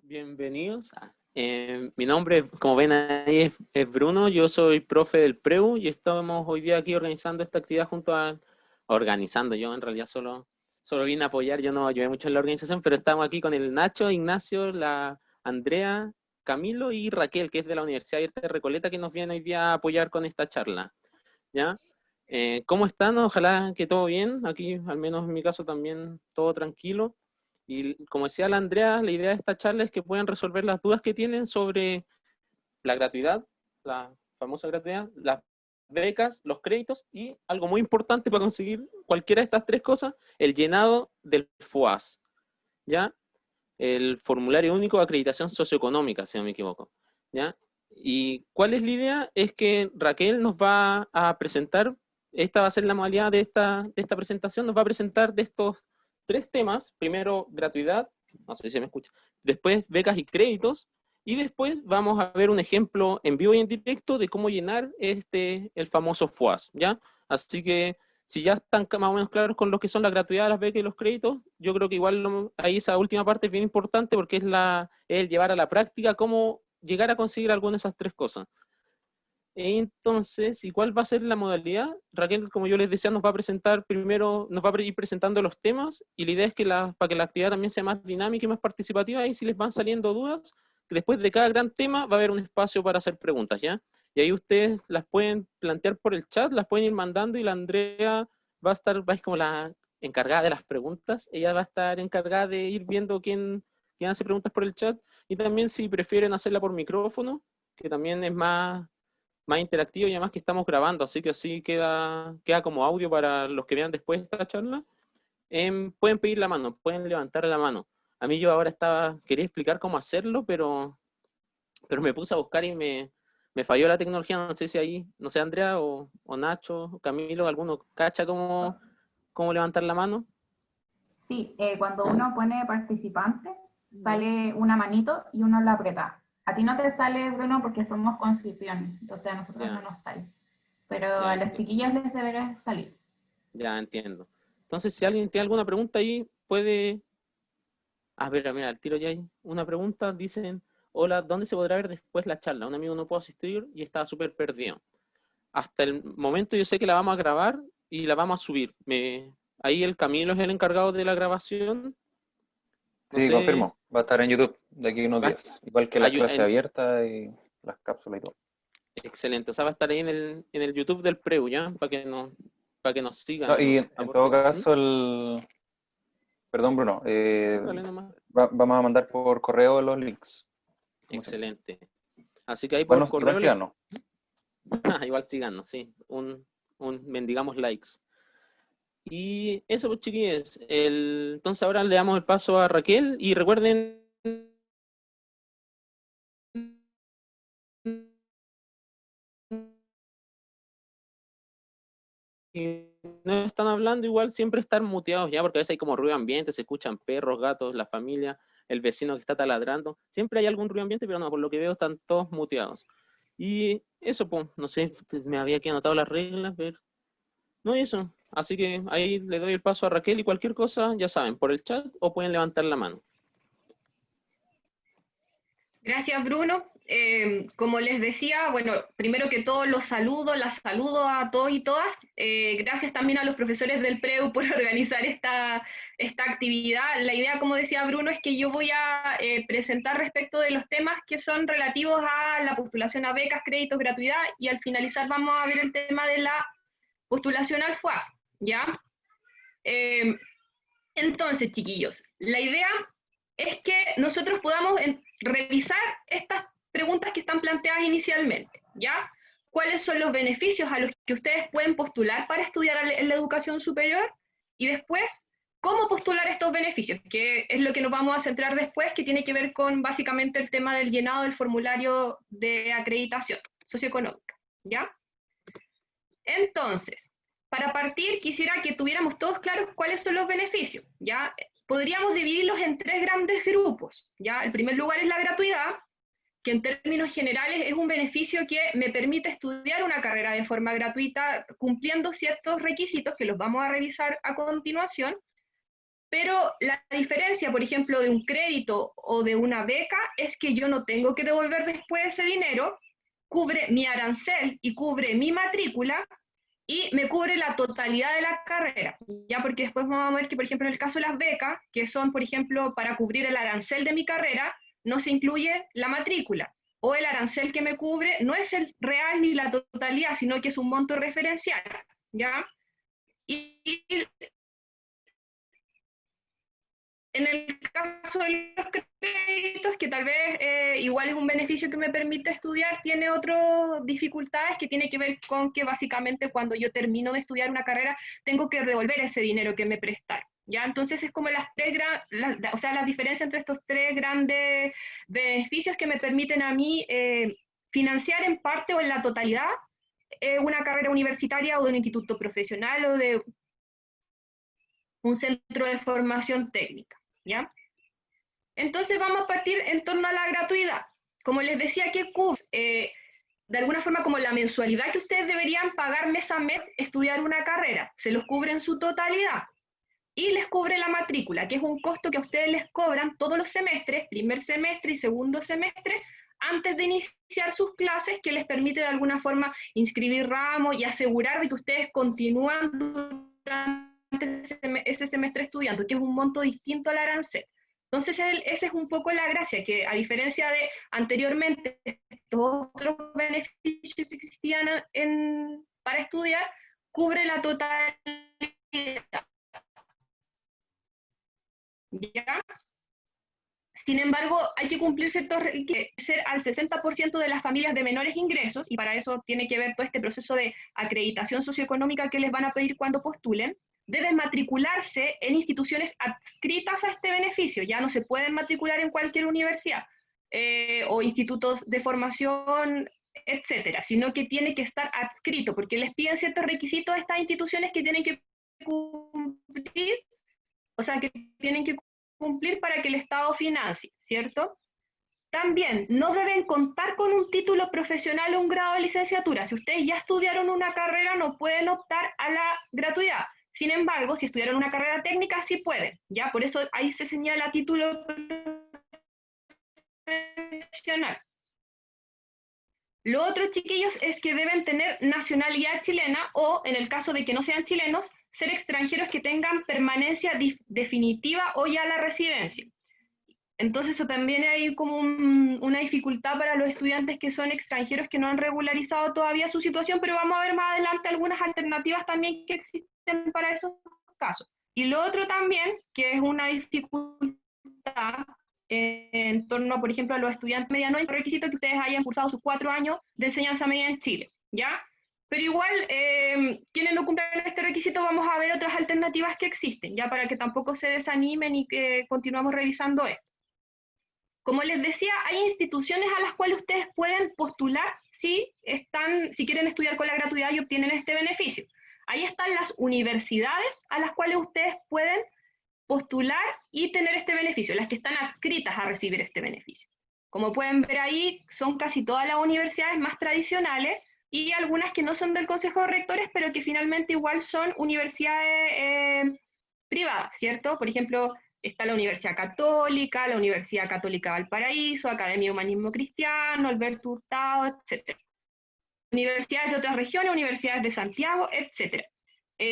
Bienvenidos. Mi nombre, como ven ahí, es Bruno. Yo soy profe del PREU y estamos hoy día aquí organizando esta actividad organizando. Yo en realidad solo vine a apoyar, yo no ayudé mucho en la organización, pero estamos aquí con el Nacho, Ignacio, la Andrea, Camilo y Raquel, que es de la Universidad Abierta de Recoleta, que nos viene hoy día a apoyar con esta charla. ¿Ya? ¿Cómo están? Ojalá que todo bien. Aquí, al menos en mi caso, también todo tranquilo. Y como decía la Andrea, la idea de esta charla es que puedan resolver las dudas que tienen sobre la gratuidad, la famosa gratuidad, las becas, los créditos y algo muy importante para conseguir cualquiera de estas tres cosas, el llenado del FOAS, ¿ya? El formulario único de acreditación socioeconómica, si no me equivoco, ¿ya? ¿Y cuál es la idea? Es que Raquel nos va a presentar, esta va a ser la modalidad de esta presentación, nos va a presentar de estos tres temas, primero gratuidad, no sé si se me escucha, después becas y créditos, y después vamos a ver un ejemplo en vivo y en directo de cómo llenar el famoso FOAS, ¿ya? Así que si ya están más o menos claros con lo que son la gratuidad, las becas y los créditos, yo creo que igual ahí esa última parte es bien importante porque es el llevar a la práctica cómo llegar a conseguir alguna de esas tres cosas. Entonces, ¿y cuál va a ser la modalidad? Raquel, como yo les decía, nos va a presentar primero, nos va a ir presentando los temas y la idea es que para que la actividad también sea más dinámica y más participativa, y si les van saliendo dudas, que después de cada gran tema va a haber un espacio para hacer preguntas, ¿ya? Y ahí ustedes las pueden plantear por el chat, las pueden ir mandando y la Andrea va a ser como la encargada de las preguntas, ella va a estar encargada de ir viendo quién hace preguntas por el chat, y también si prefieren hacerla por micrófono, que también es más interactivo y además que estamos grabando, así que así queda como audio para los que vean después esta charla. Pueden pedir la mano, pueden levantar la mano. A mí yo ahora quería explicar cómo hacerlo, pero me puse a buscar y me falló la tecnología, no sé si ahí, no sé, Andrea o Nacho, o Camilo, alguno cacha cómo levantar la mano. Sí, cuando uno pone participantes, sale una manito y uno la aprieta. A ti no te sale, Bruno, porque somos con anfitriones, entonces a nosotros no Ya, nos sale. Pero ya a los entiendo. chiquillos les debería salir. Ya entiendo. Entonces, si alguien tiene alguna pregunta ahí, puede. A ver, mira, al tiro ya hay una pregunta. Dicen, hola, ¿dónde se podrá ver después la charla? Un amigo no pudo asistir y estaba súper perdido. Hasta el momento yo sé que la vamos a grabar y la vamos a subir. Ahí el Camilo es el encargado de la grabación. No Sí, sé, confirmo. Va a estar en YouTube de aquí a unos va, días. Igual que las ayu- clases en- abiertas y las cápsulas y todo. excelente. O sea, va a estar ahí en el YouTube del Preu, ¿ya? Para que nos sigan No, y y nos en todo aporten. ¿Mm? caso, Perdón, Bruno. Dale nomás. Vamos a mandar por correo los links, como siempre. Excelente. Así que ahí por Igual correo síganos. igual síganos, sí. Mendigamos likes. Y eso, pues chiquillos. Entonces ahora le damos el paso a Raquel y recuerden, si no están hablando, igual siempre estar muteados ya, porque a veces hay como ruido ambiente, se escuchan perros, gatos, la familia, el vecino que está taladrando. Siempre hay algún ruido ambiente, pero no, por lo que veo están todos muteados. Y eso, pues, no sé, me había aquí anotado las reglas, ver. No, y eso. Así que ahí le doy el paso a Raquel y cualquier cosa, ya saben, por el chat o pueden levantar la mano. Gracias, Bruno. Como les decía, bueno, primero que todo los saludo, las saludo a todos y todas. Gracias también a los profesores del PREU por organizar esta actividad. La idea, como decía Bruno, es que yo voy a presentar respecto de los temas que son relativos a la postulación a becas, créditos, gratuidad, y al finalizar vamos a ver el tema de la postulación al FUAS, ¿ya? Eh, entonces, chiquillos, la idea es que nosotros podamos revisar estas preguntas que están planteadas inicialmente, ¿ya? ¿Cuáles son los beneficios a los que ustedes pueden postular para estudiar en la educación superior? Y después, ¿cómo postular estos beneficios? Que es lo que nos vamos a centrar después, que tiene que ver con básicamente el tema del llenado del formulario de acreditación socioeconómica, ¿ya? Entonces, para partir, quisiera que tuviéramos todos claros cuáles son los beneficios, ¿ya? Podríamos dividirlos en tres grandes grupos, ¿ya? El primer lugar es la gratuidad, que en términos generales es un beneficio que me permite estudiar una carrera de forma gratuita cumpliendo ciertos requisitos que los vamos a revisar a continuación, pero la diferencia, por ejemplo, de un crédito o de una beca es que yo no tengo que devolver después ese dinero, cubre mi arancel y cubre mi matrícula, y me cubre la totalidad de la carrera, ya porque después vamos a ver que, por ejemplo, en el caso de las becas, que son, por ejemplo, para cubrir el arancel de mi carrera, no se incluye la matrícula, o el arancel que me cubre no es el real ni la totalidad, sino que es un monto referencial, ¿ya? Y en el caso de los créditos, que tal vez igual es un beneficio que me permite estudiar, tiene otras dificultades que tiene que ver con que básicamente cuando yo termino de estudiar una carrera, tengo que devolver ese dinero que me prestaron. ¿Ya? Entonces es como la diferencia entre estos tres grandes beneficios que me permiten a mí financiar en parte o en la totalidad una carrera universitaria o de un instituto profesional o de un centro de formación técnica, ¿ya? Entonces vamos a partir en torno a la gratuidad. Como les decía, ¿qué cubre? De alguna forma como la mensualidad que ustedes deberían pagar mes a mes estudiar una carrera, se los cubre en su totalidad. Y les cubre la matrícula, que es un costo que a ustedes les cobran todos los semestres, primer semestre y segundo semestre, antes de iniciar sus clases, que les permite de alguna forma inscribir ramos y asegurar de que ustedes continúan durante ese semestre estudiando, que es un monto distinto al arancel. Entonces, esa es un poco la gracia, que a diferencia de anteriormente, estos otros beneficios que existían para estudiar, cubre la totalidad. ¿Ya? Sin embargo, hay que cumplir ciertos requisitos, ser al 60% de las familias de menores ingresos, y para eso tiene que ver todo este proceso de acreditación socioeconómica que les van a pedir cuando postulen, deben matricularse en instituciones adscritas a este beneficio, ya no se pueden matricular en cualquier universidad o institutos de formación, etcétera, sino que tiene que estar adscrito, porque les piden ciertos requisitos a estas instituciones que tienen que cumplir, o sea, que tienen que cumplir para que el Estado financie, ¿cierto? También no deben contar con un título profesional o un grado de licenciatura. Si ustedes ya estudiaron una carrera, no pueden optar a la gratuidad. Sin embargo, si estudiaron una carrera técnica, sí pueden, ¿ya? Por eso ahí se señala título profesional. Lo otro, chiquillos, es que deben tener nacionalidad chilena o, en el caso de que no sean chilenos, ser extranjeros que tengan permanencia definitiva o ya la residencia. Entonces eso también hay como una dificultad para los estudiantes que son extranjeros que no han regularizado todavía su situación, pero vamos a ver más adelante algunas alternativas también que existen para esos casos. Y lo otro también, que es una dificultad en torno, por ejemplo, a los estudiantes medianos, es el requisito que ustedes hayan cursado sus 4 años de enseñanza media en Chile, ¿ya? Pero igual, quienes no cumplan este requisito, vamos a ver otras alternativas que existen, ya para que tampoco se desanimen y que continuamos revisando esto. Como les decía, hay instituciones a las cuales ustedes pueden postular si quieren estudiar con la gratuidad y obtienen este beneficio. Ahí están las universidades a las cuales ustedes pueden postular y tener este beneficio, las que están adscritas a recibir este beneficio. Como pueden ver ahí, son casi todas las universidades más tradicionales y algunas que no son del Consejo de Rectores, pero que finalmente igual son universidades privadas, ¿cierto? Por ejemplo, está la Universidad Católica Valparaíso, Academia de Humanismo Cristiano, Alberto Hurtado, etc. Universidades de otras regiones, universidades de Santiago, etc.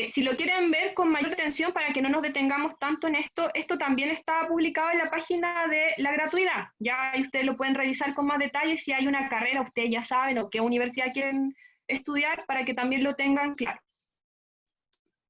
Si lo quieren ver con mayor atención para que no nos detengamos tanto en esto, esto también está publicado en la página de la gratuidad. Ya ustedes lo pueden revisar con más detalle. Si hay una carrera, ustedes ya saben o qué universidad quieren estudiar para que también lo tengan claro.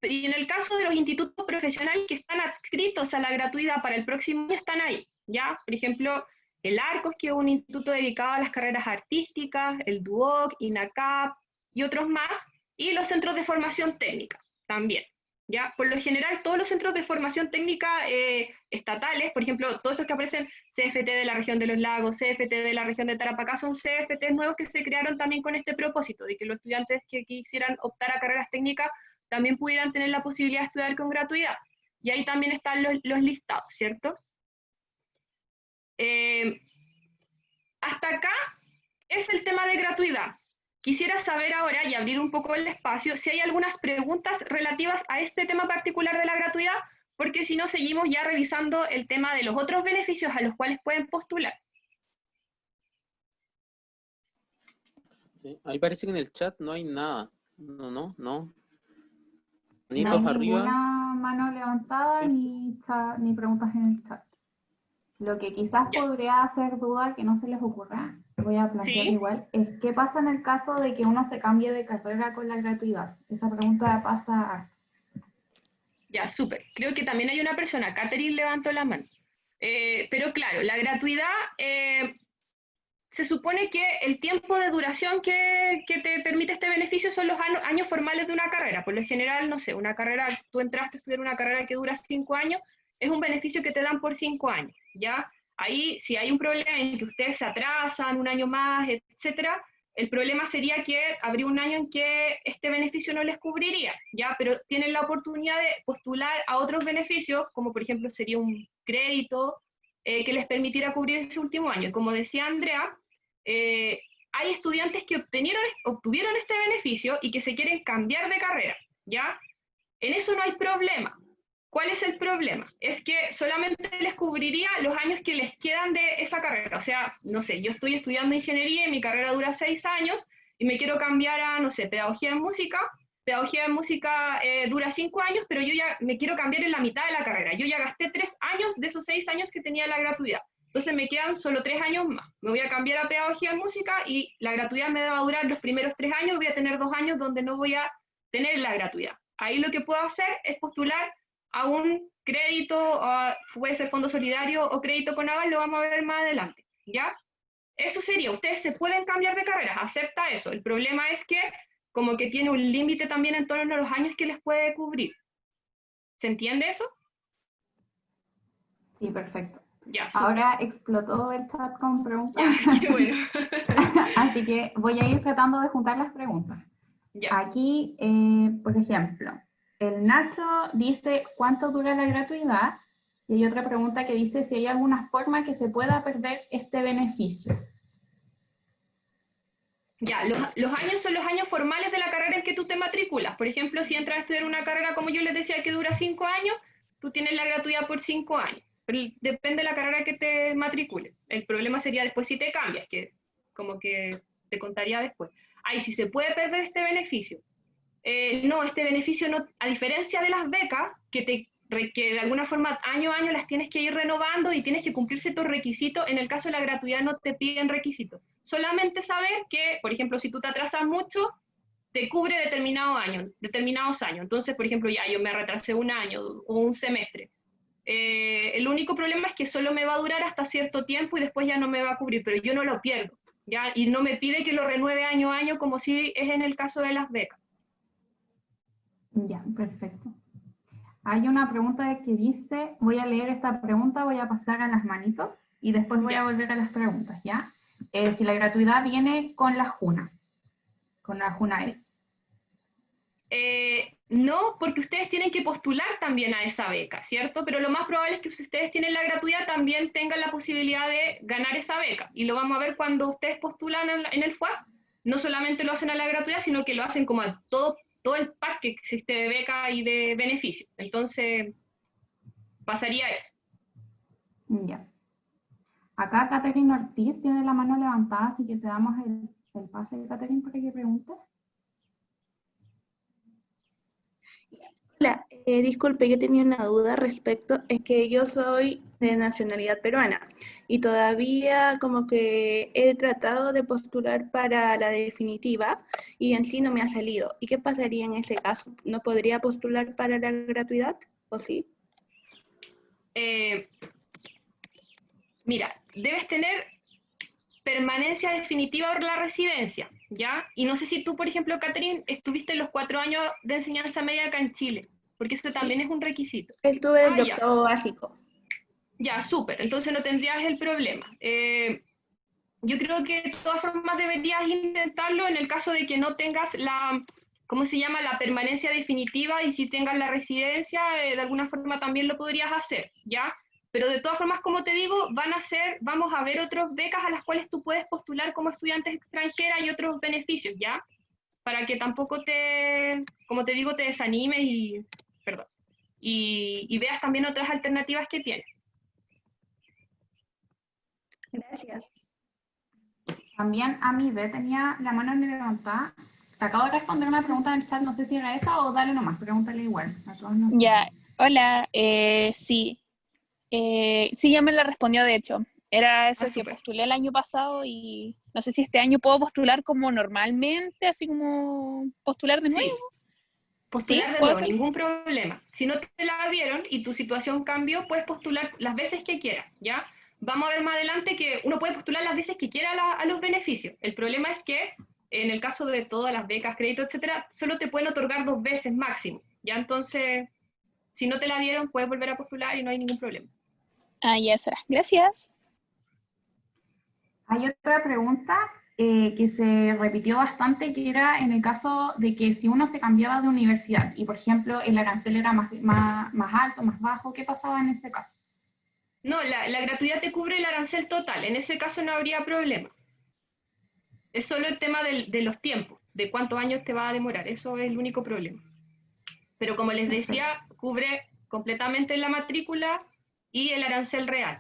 Y en el caso de los institutos profesionales que están adscritos a la gratuidad para el próximo año, están ahí, ¿ya? Por ejemplo, el Arcos, que es un instituto dedicado a las carreras artísticas, el DUOC, INACAP y otros más, y los centros de formación técnica también, ¿ya? Por lo general, todos los centros de formación técnica estatales, por ejemplo, todos esos que aparecen, CFT de la región de los lagos, CFT de la región de Tarapacá, son CFT nuevos que se crearon también con este propósito, de que los estudiantes que quisieran optar a carreras técnicas también pudieran tener la posibilidad de estudiar con gratuidad. Y ahí también están los listados, ¿cierto? Hasta acá es el tema de gratuidad. Quisiera saber ahora, y abrir un poco el espacio, si hay algunas preguntas relativas a este tema particular de la gratuidad, porque si no seguimos ya revisando el tema de los otros beneficios a los cuales pueden postular. Sí, ahí parece que en el chat no hay nada. No. No Manitos hay arriba. ninguna mano levantada Sí. ni preguntas en el chat. Lo que quizás Ya. podría hacer duda que no se les ocurra, voy a plantear Sí. igual, es qué pasa en el caso de que uno se cambie de carrera con la gratuidad. Esa pregunta pasa a... Ya, súper. Creo que también hay una persona, Catherine levantó la mano. Pero claro, la gratuidad, se supone que el tiempo de duración que te permite este beneficio son los años formales de una carrera. Por lo general, no sé, una carrera, tú entraste a estudiar una carrera que dura 5 años, es un beneficio que te dan por 5 años, ¿ya? Ahí, si hay un problema en que ustedes se atrasan un año más, etcétera, el problema sería que habría un año en que este beneficio no les cubriría, ¿ya? Pero tienen la oportunidad de postular a otros beneficios, como por ejemplo sería un crédito, que les permitiera cubrir ese último año. Como decía Andrea, hay estudiantes que obtuvieron este beneficio y que se quieren cambiar de carrera, ¿ya? En eso no hay problema. ¿Cuál es el problema? Es que solamente les cubriría los años que les quedan de esa carrera. O sea, no sé, yo estoy estudiando ingeniería y mi carrera dura 6 años y me quiero cambiar a, no sé, pedagogía en música. Pedagogía en música dura 5 años, pero yo ya me quiero cambiar en la mitad de la carrera. Yo ya gasté 3 años de esos 6 años que tenía la gratuidad. Entonces me quedan solo 3 años más. Me voy a cambiar a pedagogía en música y la gratuidad me va a durar los primeros 3 años. Voy a tener 2 años donde no voy a tener la gratuidad. Ahí lo que puedo hacer es postular a un crédito, puede ser fondo solidario o crédito con aval, lo vamos a ver más adelante, ¿ya? Eso sería, ustedes se pueden cambiar de carreras, acepta eso. El problema es que como que tiene un límite también en torno a los años que les puede cubrir. ¿Se entiende eso? Sí, perfecto. Ya, súper. Ahora explotó el chat con preguntas. Ya, qué bueno. Así que voy a ir tratando de juntar las preguntas. Ya. Aquí, por ejemplo, el Nacho dice ¿cuánto dura la gratuidad? Y hay otra pregunta que dice si hay alguna forma que se pueda perder este beneficio. Ya, los años son los años formales de la carrera en que tú te matriculas. Por ejemplo, si entras a estudiar una carrera, como yo les decía, que dura 5 años, tú tienes la gratuidad por 5 años. Pero depende de la carrera que te matricules. El problema sería después si te cambias, que como que te contaría después. Ay, si se puede perder este beneficio. No, este beneficio no, a diferencia de las becas, que de alguna forma año a año las tienes que ir renovando y tienes que cumplir ciertos requisitos, en el caso de la gratuidad no te piden requisitos. Solamente saber que, por ejemplo, si tú te atrasas mucho, te cubre determinados años. Entonces, por ejemplo, ya yo me retrasé un año o un semestre. El único problema es que solo me va a durar hasta cierto tiempo y después ya no me va a cubrir, pero yo no lo pierdo, ¿ya? Y no me pide que lo renueve año a año como si es en el caso de las becas. Ya, perfecto. Hay una pregunta que dice, voy a leer esta pregunta, voy a pasar a las manitos y después voy a volver a las preguntas, ¿ya? Si la gratuidad viene con la JUNA, con la JUNAEL. No, porque ustedes tienen que postular también a esa beca, ¿cierto? Pero lo más probable es que si ustedes tienen la gratuidad también tengan la posibilidad de ganar esa beca. Y lo vamos a ver cuando ustedes postulan en el FUAS. No solamente lo hacen a la gratuidad, sino que lo hacen como a todo el pack que existe de beca y de beneficios. Entonces, pasaría eso. Ya. Acá Catherine Ortiz tiene la mano levantada, así que te damos el pase, Catherine, para que preguntes. Hola, disculpe, yo tenía una duda respecto, es que yo soy de nacionalidad peruana y todavía como que he tratado de postular para la definitiva y en sí no me ha salido. ¿Y qué pasaría en ese caso? ¿No podría postular para la gratuidad o sí? Mira, debes tener permanencia definitiva por la residencia, ¿ya? Y no sé si tú, por ejemplo, Catherine, estuviste los 4 años de enseñanza media acá en Chile, porque eso también es un requisito. Estuve en Ya. octavo básico. Ya, súper, entonces no tendrías el problema. Yo creo que de todas formas deberías intentarlo en el caso de que no tengas la, ¿cómo se llama?, la permanencia definitiva, y si tengas la residencia, de alguna forma también lo podrías hacer, ¿ya? Pero de todas formas, como te digo, vamos a ver otras becas a las cuales tú puedes postular como estudiante extranjera y otros beneficios, ¿ya? Para que tampoco como te digo, te desanimes y, perdón. y veas también otras alternativas que tienes. Gracias. También a mí B tenía la mano levantada. Te acabo de responder una pregunta en el chat, no sé si era esa o dale nomás, pregúntale igual. A todos nos- Ya, hola, sí. Sí, ya me la respondió, de hecho. Era eso que súper. postulé el año pasado y no sé si este año puedo postular como normalmente, así como postular de nuevo. Sí, postular de ¿Puedo nuevo, hacer? ningún problema. Si no te la dieron y tu situación cambió, puedes postular las veces que quieras, ¿ya? Vamos a ver más adelante que uno puede postular las veces que quiera a los beneficios. El problema es que en el caso de todas las becas, créditos, etcétera, solo te pueden otorgar 2 veces máximo, ¿ya? Entonces, si no te la dieron, puedes volver a postular y no hay ningún problema. Ah, ya será. Gracias. Hay otra pregunta que se repitió bastante, que era en el caso de que si uno se cambiaba de universidad y, por ejemplo, el arancel era más alto, más bajo, ¿qué pasaba en ese caso? No, la gratuidad te cubre el arancel total, en ese caso no habría problema. Es solo el tema de los tiempos, de cuántos años te va a demorar, eso es el único problema. Pero como les decía, cubre completamente la matrícula y el arancel real.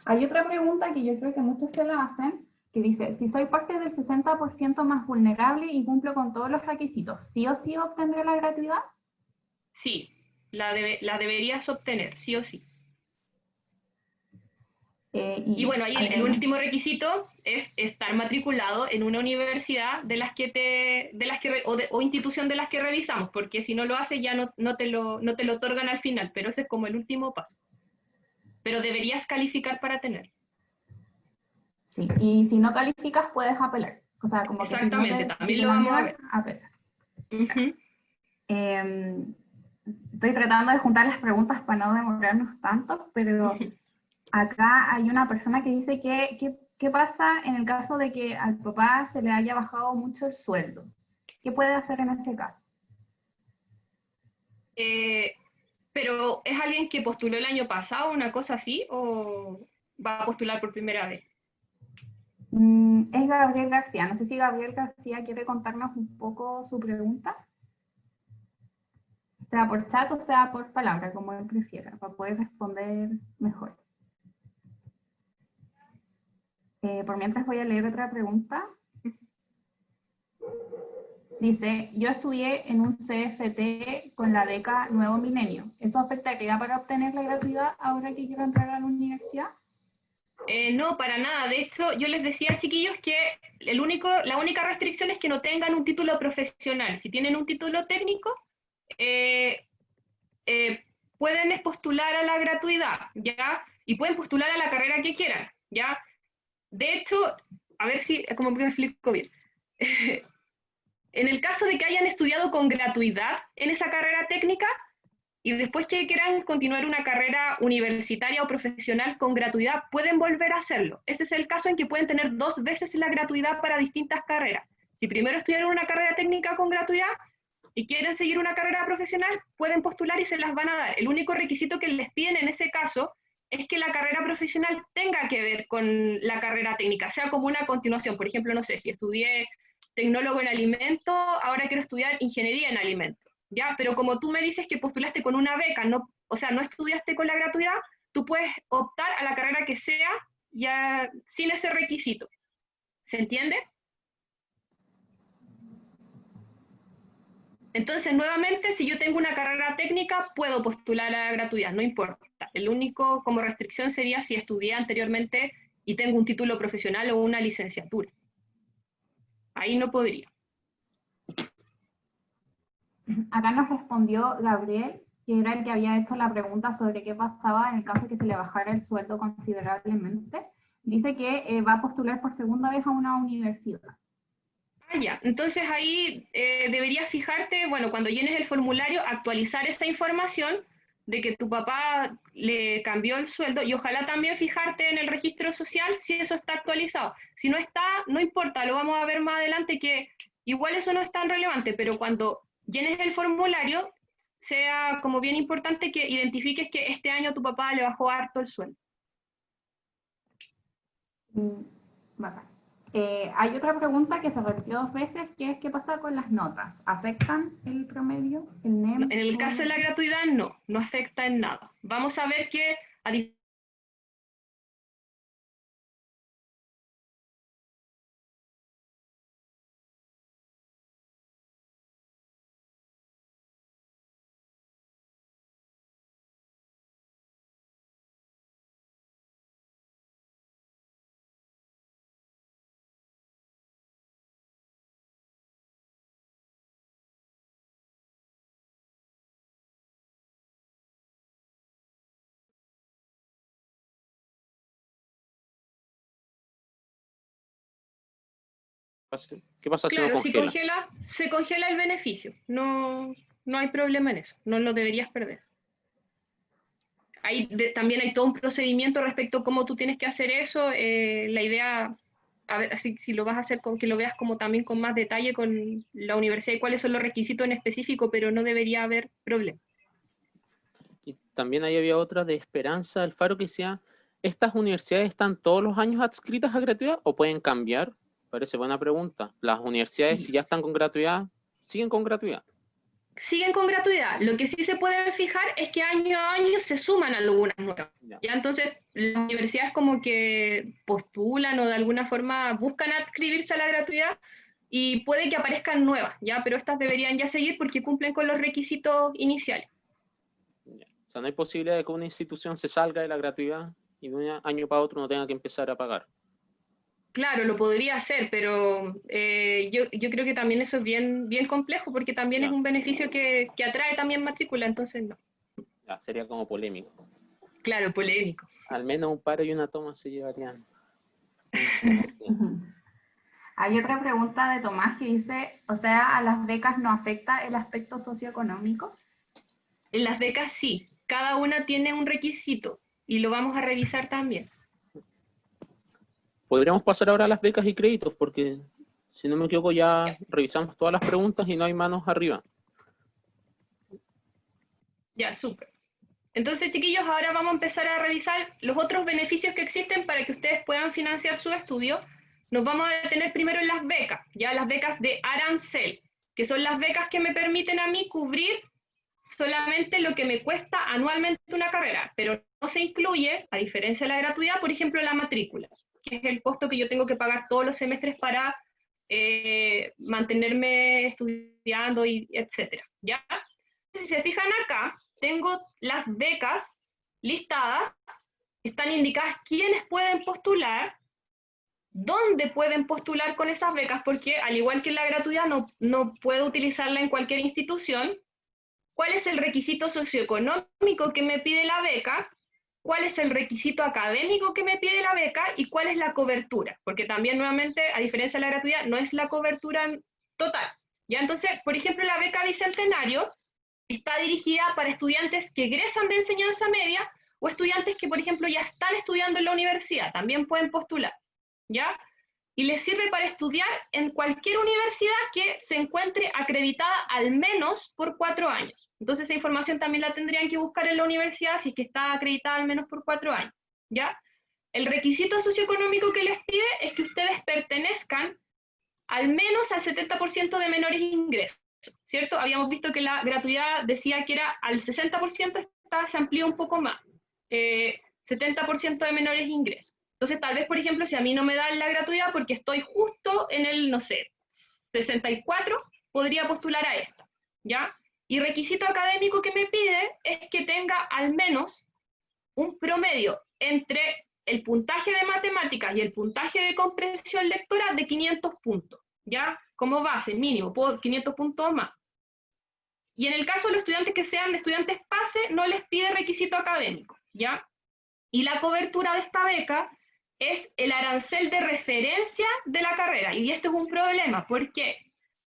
Hay otra pregunta que yo creo que muchos se la hacen, que dice, si soy parte del 60% más vulnerable y cumplo con todos los requisitos, ¿sí o sí obtendré la gratuidad? Sí, la deberías obtener, sí o sí. Y bueno, ahí el último requisito es estar matriculado en una universidad de las que o institución de las que revisamos, porque si no lo haces ya no te lo otorgan al final, pero ese es como el último paso. Pero deberías calificar para tener. Sí, y si no calificas puedes apelar. O sea, como exactamente, que si no también lo vamos a ver. Apelar. Uh-huh. Estoy tratando de juntar las preguntas para no demorarnos tanto, pero acá hay una persona que dice ¿qué pasa en el caso de que al papá se le haya bajado mucho el sueldo? ¿Qué puede hacer en ese caso? Pero ¿es alguien que postuló el año pasado, una cosa así, o va a postular por primera vez? Es Gabriel García. No sé si Gabriel García quiere contarnos un poco su pregunta. Sea por chat o sea por palabra, como él prefiera, para poder responder mejor. Por mientras voy a leer otra pregunta. Dice, yo estudié en un CFT con la beca Nuevo Milenio. ¿Eso afectaría para obtener la gratuidad ahora que quiero entrar a la universidad? No, para nada. De hecho, yo les decía, chiquillos, que la única restricción es que no tengan un título profesional. Si tienen un título técnico, pueden postular a la gratuidad, ¿ya? Y pueden postular a la carrera que quieran, ¿ya? De hecho, a ver si, como me explico bien. En el caso de que hayan estudiado con gratuidad en esa carrera técnica y después que quieran continuar una carrera universitaria o profesional con gratuidad, pueden volver a hacerlo. Ese es el caso en que pueden tener 2 veces la gratuidad para distintas carreras. Si primero estudiaron una carrera técnica con gratuidad y quieren seguir una carrera profesional, pueden postular y se las van a dar. El único requisito que les piden en ese caso es que la carrera profesional tenga que ver con la carrera técnica, sea como una continuación. Por ejemplo, no sé, si estudié tecnólogo en alimentos, ahora quiero estudiar ingeniería en alimentos, ¿ya? Pero como tú me dices que postulaste con una beca, o sea, no estudiaste con la gratuidad, tú puedes optar a la carrera que sea ya sin ese requisito. ¿Se entiende? Entonces, nuevamente, si yo tengo una carrera técnica, puedo postular a la gratuidad, no importa. El único como restricción sería si estudié anteriormente y tengo un título profesional o una licenciatura. Ahí no podría. Acá nos respondió Gabriel, que era el que había hecho la pregunta sobre qué pasaba en el caso de que se le bajara el sueldo considerablemente. Dice que va a postular por segunda vez a una universidad. Ah, ya. Entonces ahí deberías fijarte, bueno, cuando llenes el formulario, actualizar esa información de que tu papá le cambió el sueldo y ojalá también fijarte en el registro social si eso está actualizado. Si no está, no importa, lo vamos a ver más adelante que igual eso no es tan relevante, pero cuando llenes el formulario, sea como bien importante que identifiques que este año tu papá le bajó harto el sueldo. Bacán. Hay otra pregunta que se repitió 2 veces, que es ¿qué pasa con las notas? ¿Afectan el promedio, el NEM? En el caso de la gratuidad, no afecta en nada. Vamos a ver que a ¿Qué pasa si no claro, si congela? congela, se congela el beneficio. No hay problema en eso. No lo deberías perder. También hay todo un procedimiento respecto a cómo tú tienes que hacer eso. La idea, a ver, si lo vas a hacer, con que lo veas como también con más detalle con la universidad y cuáles son los requisitos en específico, pero no debería haber problema. Y también ahí había otra de Esperanza Alfaro que decía, ¿estas universidades están todos los años adscritas a gratuidad o pueden cambiar? Parece buena pregunta. Las universidades, Sí. si ya están con gratuidad, siguen con gratuidad. Siguen con gratuidad. Lo que sí se pueden fijar es que año a año se suman algunas nuevas. Ya. ¿Ya? Entonces, las universidades como que postulan o de alguna forma buscan adscribirse a la gratuidad y puede que aparezcan nuevas, ¿ya? Pero estas deberían ya seguir porque cumplen con los requisitos iniciales. Ya. O sea, no hay posibilidad de que una institución se salga de la gratuidad y de un año para otro no tenga que empezar a pagar. Claro, lo podría hacer, pero yo creo que también eso es bien complejo porque también Ya. es un beneficio que atrae también matrícula, entonces no. Ya, sería como polémico. Claro, polémico. Al menos un paro y una toma se llevarían. Hay otra pregunta de Tomás que dice, o sea, ¿a las becas no afecta el aspecto socioeconómico? En las becas sí, cada una tiene un requisito y lo vamos a revisar también. Podríamos pasar ahora a las becas y créditos, porque si no me equivoco ya revisamos todas las preguntas y no hay manos arriba. Ya, súper. Entonces, chiquillos, ahora vamos a empezar a revisar los otros beneficios que existen para que ustedes puedan financiar su estudio. Nos vamos a detener primero en las becas, ya las becas de arancel, que son las becas que me permiten a mí cubrir solamente lo que me cuesta anualmente una carrera, pero no se incluye, a diferencia de la gratuidad, por ejemplo, la matrícula, que es el costo que yo tengo que pagar todos los semestres para mantenerme estudiando, y etcétera, ¿ya? Si se fijan acá, tengo las becas listadas, están indicadas quiénes pueden postular, dónde pueden postular con esas becas, porque al igual que la gratuidad no puedo utilizarla en cualquier institución, cuál es el requisito socioeconómico que me pide la beca, cuál es el requisito académico que me pide la beca y cuál es la cobertura, porque también nuevamente, a diferencia de la gratuidad, no es la cobertura total. ¿Ya? Entonces, por ejemplo, la beca Bicentenario está dirigida para estudiantes que egresan de enseñanza media o estudiantes que, por ejemplo, ya están estudiando en la universidad, también pueden postular, ¿ya? Y les sirve para estudiar en cualquier universidad que se encuentre acreditada al menos por 4 años. Entonces esa información también la tendrían que buscar en la universidad si es que está acreditada al menos por 4 años, ¿ya? El requisito socioeconómico que les pide es que ustedes pertenezcan al menos al 70% de menores ingresos, ¿cierto? Habíamos visto que la gratuidad decía que era al 60%, esta se amplió un poco más, 70% de menores ingresos. Entonces, tal vez, por ejemplo, si a mí no me dan la gratuidad porque estoy justo en el, no sé, 64, podría postular a esta, ¿ya? Y requisito académico que me pide es que tenga al menos un promedio entre el puntaje de matemáticas y el puntaje de comprensión lectora de 500 puntos, ¿ya? Como base, mínimo, 500 puntos más. Y en el caso de los estudiantes que sean de estudiantes PASE, no les pide requisito académico, ¿ya? Y la cobertura de esta beca es el arancel de referencia de la carrera. Y esto es un problema. ¿Por qué?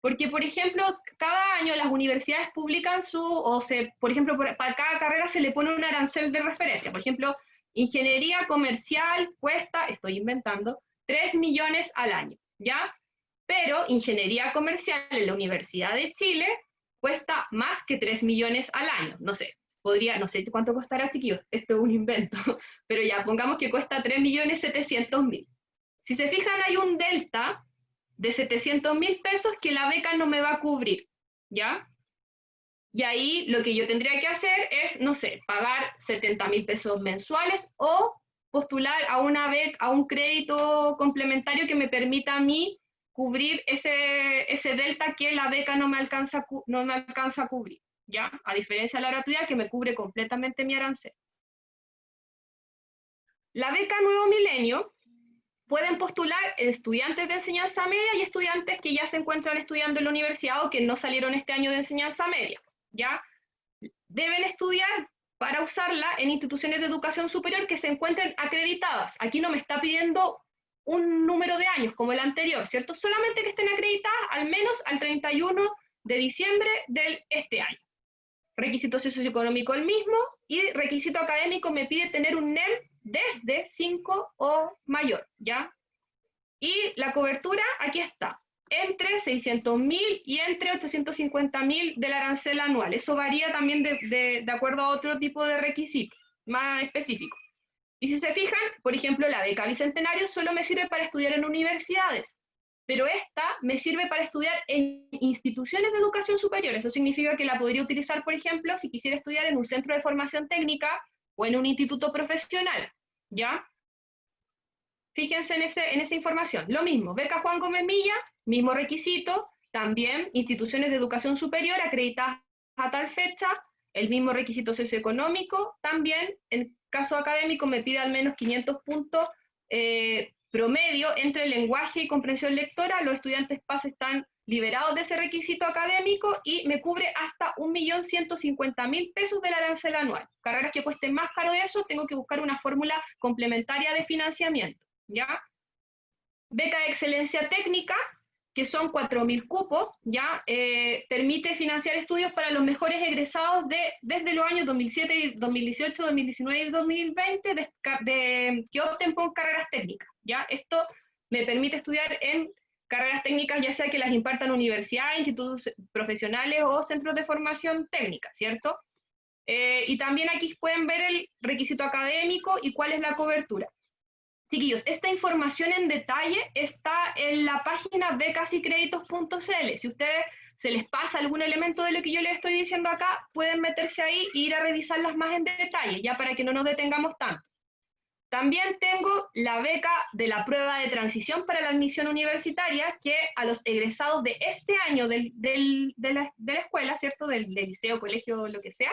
Porque, por ejemplo, cada año las universidades publican por ejemplo, para cada carrera se le pone un arancel de referencia. Por ejemplo, ingeniería comercial cuesta, estoy inventando, 3 millones al año, ¿ya? Pero ingeniería comercial en la Universidad de Chile cuesta más que 3 millones al año. No sé, no sé cuánto costará, chiquillos, esto es un invento, pero ya, pongamos que cuesta 3.700.000, Si se fijan, hay un delta de 700.000 pesos que la beca no me va a cubrir, ¿ya? Y ahí lo que yo tendría que hacer es, no sé, pagar 70.000 pesos mensuales o postular a una beca, a un crédito complementario que me permita a mí cubrir ese delta que la beca no me alcanza a cubrir, ¿ya? A diferencia de la gratuidad que me cubre completamente mi arancel. La beca Nuevo Milenio pueden postular estudiantes de enseñanza media y estudiantes que ya se encuentran estudiando en la universidad o que no salieron este año de enseñanza media, ¿ya? Deben estudiar para usarla en instituciones de educación superior que se encuentren acreditadas. Aquí no me está pidiendo un número de años como el anterior, ¿cierto? Solamente que estén acreditadas al menos al 31 de diciembre de este año. Requisito socioeconómico el mismo y requisito académico me pide tener un NEM desde 5 o mayor, ¿ya? Y la cobertura, aquí está, entre 600.000 y entre 850.000 del arancel anual. Eso varía también de acuerdo a otro tipo de requisito más específico. Y si se fijan, por ejemplo, la beca Bicentenario solo me sirve para estudiar en universidades, pero esta me sirve para estudiar en instituciones de educación superior. Eso significa que la podría utilizar, por ejemplo, si quisiera estudiar en un centro de formación técnica o en un instituto profesional, ¿ya? Fíjense en esa información. Lo mismo, beca Juan Gómez Milla, mismo requisito, también instituciones de educación superior acreditadas a tal fecha, el mismo requisito socioeconómico, también en caso académico me pide al menos 500 puntos promedio entre lenguaje y comprensión lectora. Los estudiantes PAS están liberados de ese requisito académico y me cubre hasta 1.150.000 pesos del arancel anual. Carreras que cuesten más caro de eso, tengo que buscar una fórmula complementaria de financiamiento, ¿ya? Beca de excelencia técnica, que son 4.000 cupos, ¿ya? Permite financiar estudios para los mejores egresados desde los años 2007, 2018, 2019 y 2020 que opten por carreras técnicas, ¿ya? Esto me permite estudiar en carreras técnicas, ya sea que las impartan universidades, institutos profesionales o centros de formación técnica, ¿cierto? Y también aquí pueden ver el requisito académico y cuál es la cobertura. Chiquillos, esta información en detalle está en la página becasycreditos.cl. Si a ustedes se les pasa algún elemento de lo que yo les estoy diciendo acá, pueden meterse ahí e ir a revisarlas más en detalle, ya para que no nos detengamos tanto. También tengo la beca de la prueba de transición para la admisión universitaria, que a los egresados de este año de la escuela, ¿cierto? Del liceo, colegio, lo que sea,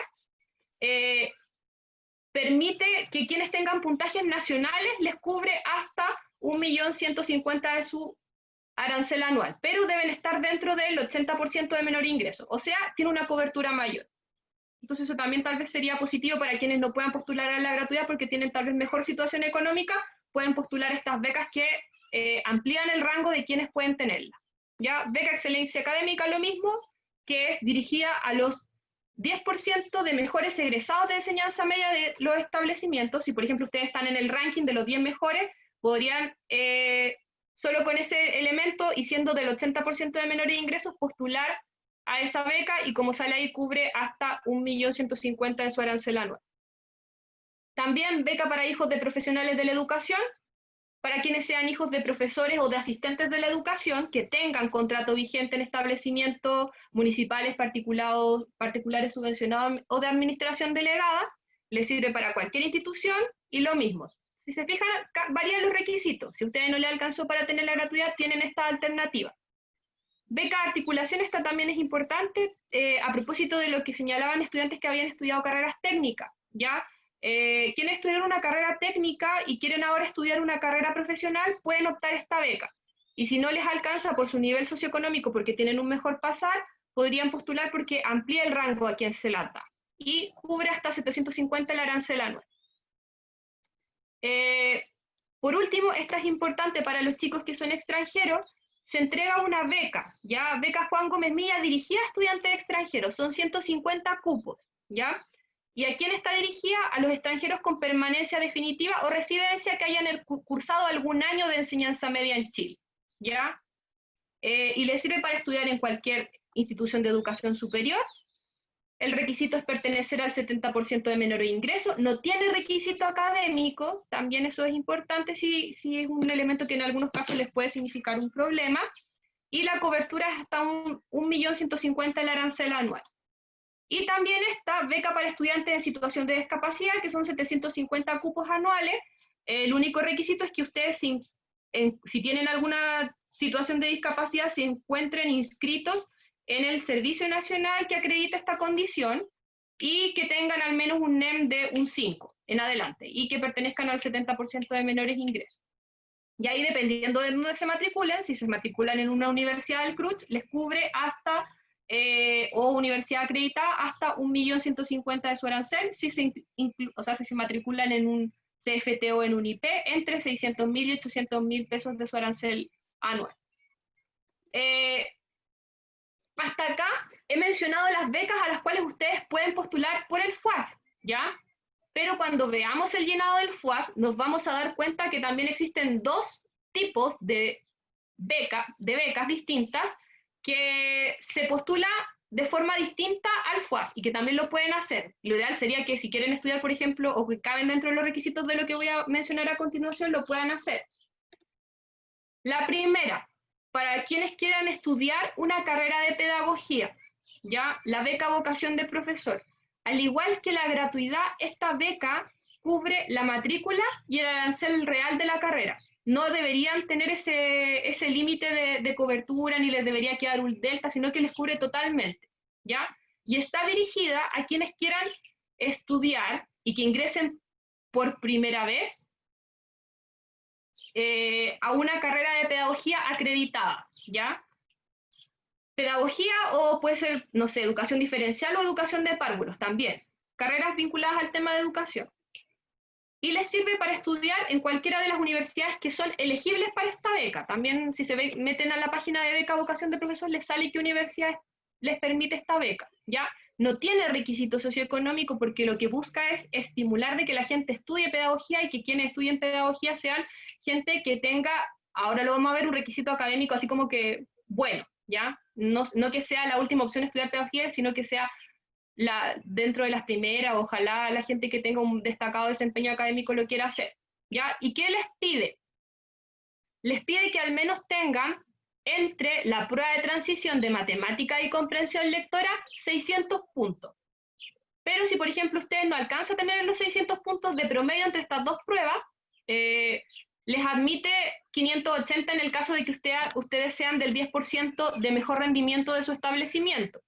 permite que quienes tengan puntajes nacionales les cubre hasta 1.150.000 de su arancel anual, pero deben estar dentro del 80% de menor ingreso, o sea, tiene una cobertura mayor. Entonces eso también tal vez sería positivo para quienes no puedan postular a la gratuidad porque tienen tal vez mejor situación económica, pueden postular estas becas que amplían el rango de quienes pueden tenerla. ¿Ya? Beca Excelencia Académica, lo mismo, que es dirigida a los 10% de mejores egresados de enseñanza media de los establecimientos. Si por ejemplo ustedes están en el ranking de los 10 mejores, podrían solo con ese elemento y siendo del 80% de menores ingresos postular a esa beca y como sale ahí cubre hasta 1.150.000 de su arancel anual. También beca para hijos de profesionales de la educación, para quienes sean hijos de profesores o de asistentes de la educación que tengan contrato vigente en establecimientos municipales, particulares subvencionados o de administración delegada, les sirve para cualquier institución y lo mismo. Si se fijan, varían los requisitos. Si a ustedes no les alcanzó para tener la gratuidad, tienen esta alternativa. Beca de articulación, esta también es importante a propósito de lo que señalaban estudiantes que habían estudiado carreras técnicas, ¿ya? Quienes estudiaron una carrera técnica y quieren ahora estudiar una carrera profesional, pueden optar esta beca. Y si no les alcanza por su nivel socioeconómico porque tienen un mejor pasar, podrían postular porque amplía el rango a quien se la da. Y cubre hasta 750 el arancel anual. Por último, esta es importante para los chicos que son extranjeros, se entrega una beca, ¿ya? Beca Juan Gómez Milla dirigida a estudiantes extranjeros, son 150 cupos, ¿ya? ¿Y a quién está dirigida? A los extranjeros con permanencia definitiva o residencia que hayan cursado algún año de enseñanza media en Chile, ¿ya? Y les sirve para estudiar en cualquier institución de educación superior, el requisito es pertenecer al 70% de menores ingresos, no tiene requisito académico, también eso es importante si es un elemento que en algunos casos les puede significar un problema, y la cobertura es hasta 1.150.000 el arancel anual. Y también está beca para estudiantes en situación de discapacidad, que son 750 cupos anuales. El único requisito es que ustedes, si tienen alguna situación de discapacidad, se encuentren inscritos en el Servicio Nacional que acredita esta condición y que tengan al menos un NEM de un 5 en adelante y que pertenezcan al 70% de menores ingresos. Y ahí, dependiendo de dónde se matriculen, si se matriculan en una universidad del CRUCH, les cubre hasta, o universidad acreditada, hasta 1.150.000 de su arancel, si se matriculan en un CFT o en un IP, entre 600.000 y 800.000 pesos de su arancel anual. Hasta acá he mencionado las becas a las cuales ustedes pueden postular por el FUAS, ¿ya? Pero cuando veamos el llenado del FUAS, nos vamos a dar cuenta que también existen dos tipos de becas distintas que se postula de forma distinta al FUAS y que también lo pueden hacer. Lo ideal sería que si quieren estudiar, por ejemplo, o que caben dentro de los requisitos de lo que voy a mencionar a continuación, lo puedan hacer. La primera, para quienes quieran estudiar una carrera de pedagogía, ¿ya? La beca vocación de profesor. Al igual que la gratuidad, esta beca cubre la matrícula y el arancel real de la carrera. No deberían tener ese límite de cobertura, ni les debería quedar un delta, sino que les cubre totalmente, ¿ya? Y está dirigida a quienes quieran estudiar y que ingresen por primera vez a una carrera de pedagogía acreditada, ¿ya? Pedagogía o puede ser, no sé, educación diferencial o educación de párvulos también. Carreras vinculadas al tema de educación. Y les sirve para estudiar en cualquiera de las universidades que son elegibles para esta beca. También si se meten a la página de beca vocación de profesor, les sale qué universidades les permite esta beca, ¿ya? No tiene requisito socioeconómico porque lo que busca es estimular de que la gente estudie pedagogía y que quienes estudien pedagogía sean gente que tenga, ahora lo vamos a ver, un requisito académico así como que, bueno, ¿ya? No que sea la última opción estudiar pedagogía, sino que sea dentro de las primeras, ojalá la gente que tenga un destacado desempeño académico lo quiera hacer, ¿ya? ¿Y qué les pide? Les pide que al menos tengan entre la prueba de transición de matemática y comprensión lectora 600 puntos. Pero si, por ejemplo, ustedes no alcanzan a tener los 600 puntos de promedio entre estas dos pruebas, les admite 580 en el caso de que ustedes sean del 10% de mejor rendimiento de su establecimiento.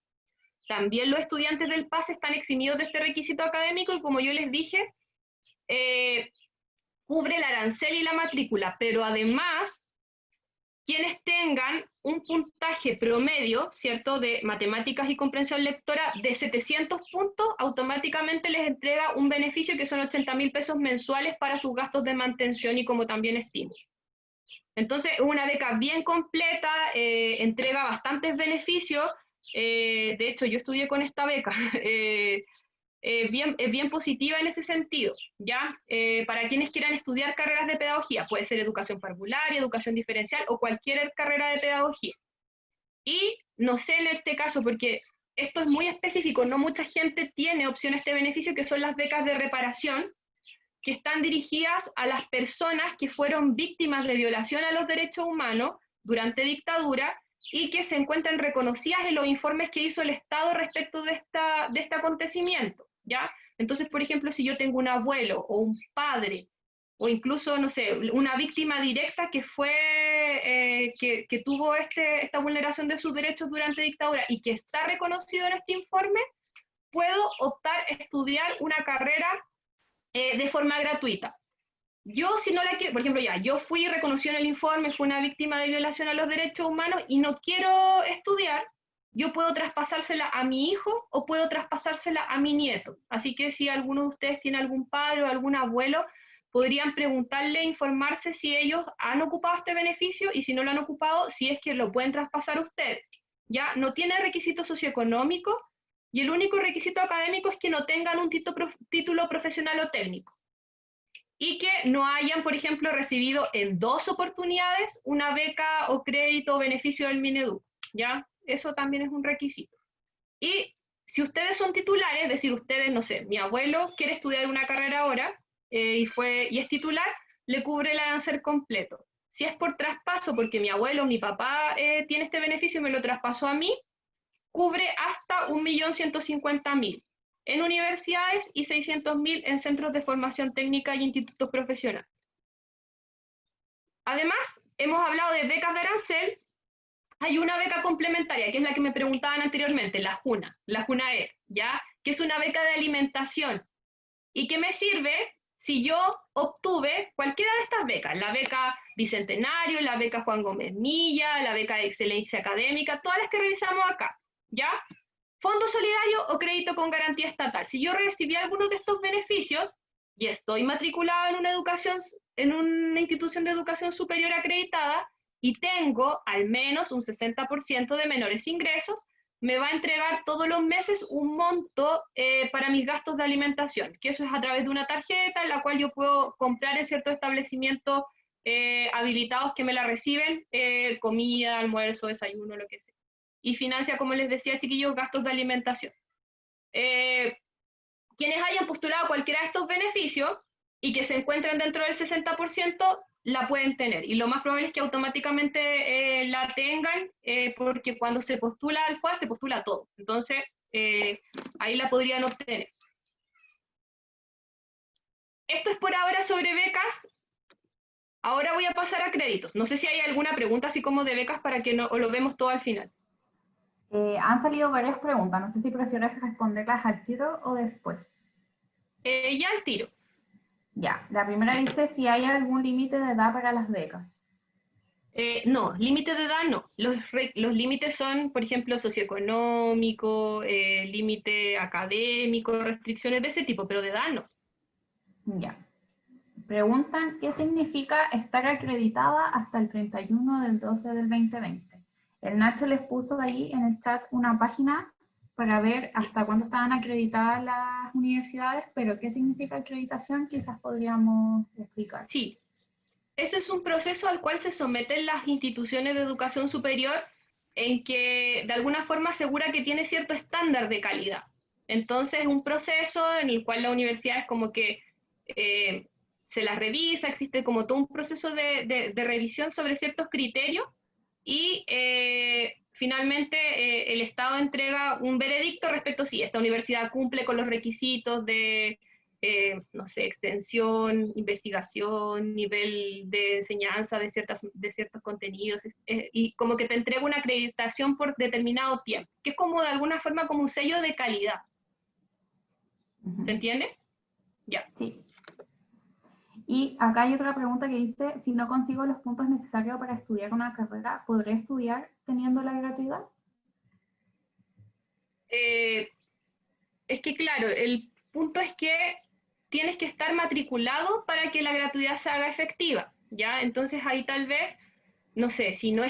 También los estudiantes del PAS están eximidos de este requisito académico y, como yo les dije, cubre el arancel y la matrícula, pero además, quienes tengan un puntaje promedio, ¿cierto?, de matemáticas y comprensión lectora de 700 puntos, automáticamente les entrega un beneficio que son 80.000 pesos mensuales para sus gastos de mantención y como también estímulo. Entonces, es una beca bien completa, entrega bastantes beneficios. De hecho, yo estudié con esta beca. Es bien positiva en ese sentido, ¿ya? Para quienes quieran estudiar carreras de pedagogía, puede ser educación parvularia, educación diferencial o cualquier carrera de pedagogía. Y no sé en este caso, porque esto es muy específico, no mucha gente tiene opción a este beneficio, que son las becas de reparación, que están dirigidas a las personas que fueron víctimas de violación a los derechos humanos durante dictadura y que se encuentran reconocidas en los informes que hizo el Estado respecto de este acontecimiento, ¿ya? Entonces, por ejemplo, si yo tengo un abuelo o un padre, o incluso, no sé, una víctima directa que que tuvo esta vulneración de sus derechos durante dictadura y que está reconocido en este informe, puedo optar a estudiar una carrera de forma gratuita. Yo, si no la quiero, por ejemplo, yo fui reconocido en el informe, fui una víctima de violación a los derechos humanos y no quiero estudiar, yo puedo traspasársela a mi hijo o puedo traspasársela a mi nieto. Así que si alguno de ustedes tiene algún padre o algún abuelo, podrían preguntarle, informarse si ellos han ocupado este beneficio y si no lo han ocupado, si es que lo pueden traspasar ustedes. Ya no tiene requisito socioeconómico y el único requisito académico es que no tengan un título profesional o técnico. Y que no hayan, por ejemplo, recibido en 2 oportunidades una beca o crédito o beneficio del Mineduc, ¿ya? Eso también es un requisito. Y Si ustedes son titulares, es decir, ustedes, no sé, mi abuelo quiere estudiar una carrera ahora y es titular, le cubre el arancel completo. Si es por traspaso, porque mi abuelo, mi papá tiene este beneficio y me lo traspasó a mí, cubre hasta 1.150.000 en universidades y 600.000 en centros de formación técnica y institutos profesionales. Además, hemos hablado de becas de arancel. Hay una beca complementaria, que es la que me preguntaban anteriormente, la JUNAER, ¿ya? Que es una beca de alimentación. ¿Y qué me sirve si yo obtuve cualquiera de estas becas? La beca Bicentenario, la beca Juan Gómez Milla, la beca de excelencia académica, todas las que revisamos acá, ¿ya? Fondo solidario o crédito con garantía estatal. Si yo recibí alguno de estos beneficios y estoy matriculado en una institución de educación superior acreditada, y tengo al menos un 60% de menores ingresos, me va a entregar todos los meses un monto para mis gastos de alimentación, que eso es a través de una tarjeta en la cual yo puedo comprar en ciertos establecimientos habilitados que me la reciben, comida, almuerzo, desayuno, lo que sea. Y financia, como les decía, chiquillos, gastos de alimentación. Quienes hayan postulado cualquiera de estos beneficios y que se encuentren dentro del 60%, la pueden tener, y lo más probable es que automáticamente la tengan, porque cuando se postula al FUA se postula todo, entonces ahí la podrían obtener. Esto es por ahora sobre becas. Ahora voy a pasar a créditos. No sé si hay alguna pregunta así como de becas para que o lo vemos todo al final. Han salido varias preguntas, no sé si prefieres responderlas al tiro o después. Ya al tiro. Ya, la primera dice si hay algún límite de edad para las becas. No, límite de edad no. Los límites son, por ejemplo, socioeconómico, límite académico, restricciones de ese tipo, pero de edad no. Ya. Preguntan qué significa estar acreditada hasta el 31 del 12 del 2020. El Nacho les puso ahí en el chat una página para ver hasta cuándo estaban acreditadas las universidades, pero qué significa acreditación quizás podríamos explicar. Sí, eso es un proceso al cual se someten las instituciones de educación superior, en que de alguna forma asegura que tiene cierto estándar de calidad. Entonces es un proceso en el cual la universidad es como que se las revisa, existe como todo un proceso de revisión sobre ciertos criterios, y finalmente el Estado entrega un veredicto respecto a si esta universidad cumple con los requisitos de, no sé, extensión, investigación, nivel de enseñanza de ciertos contenidos, y como que te entrega una acreditación por determinado tiempo, que es como de alguna forma como un sello de calidad. ¿Se entiende? Ya. Sí. Y acá hay otra pregunta que dice, si no consigo los puntos necesarios para estudiar una carrera, ¿podré estudiar teniendo la gratuidad? Es que claro, el punto es que tienes que estar matriculado para que la gratuidad se haga efectiva, ¿ya? Entonces ahí tal vez, no sé, si no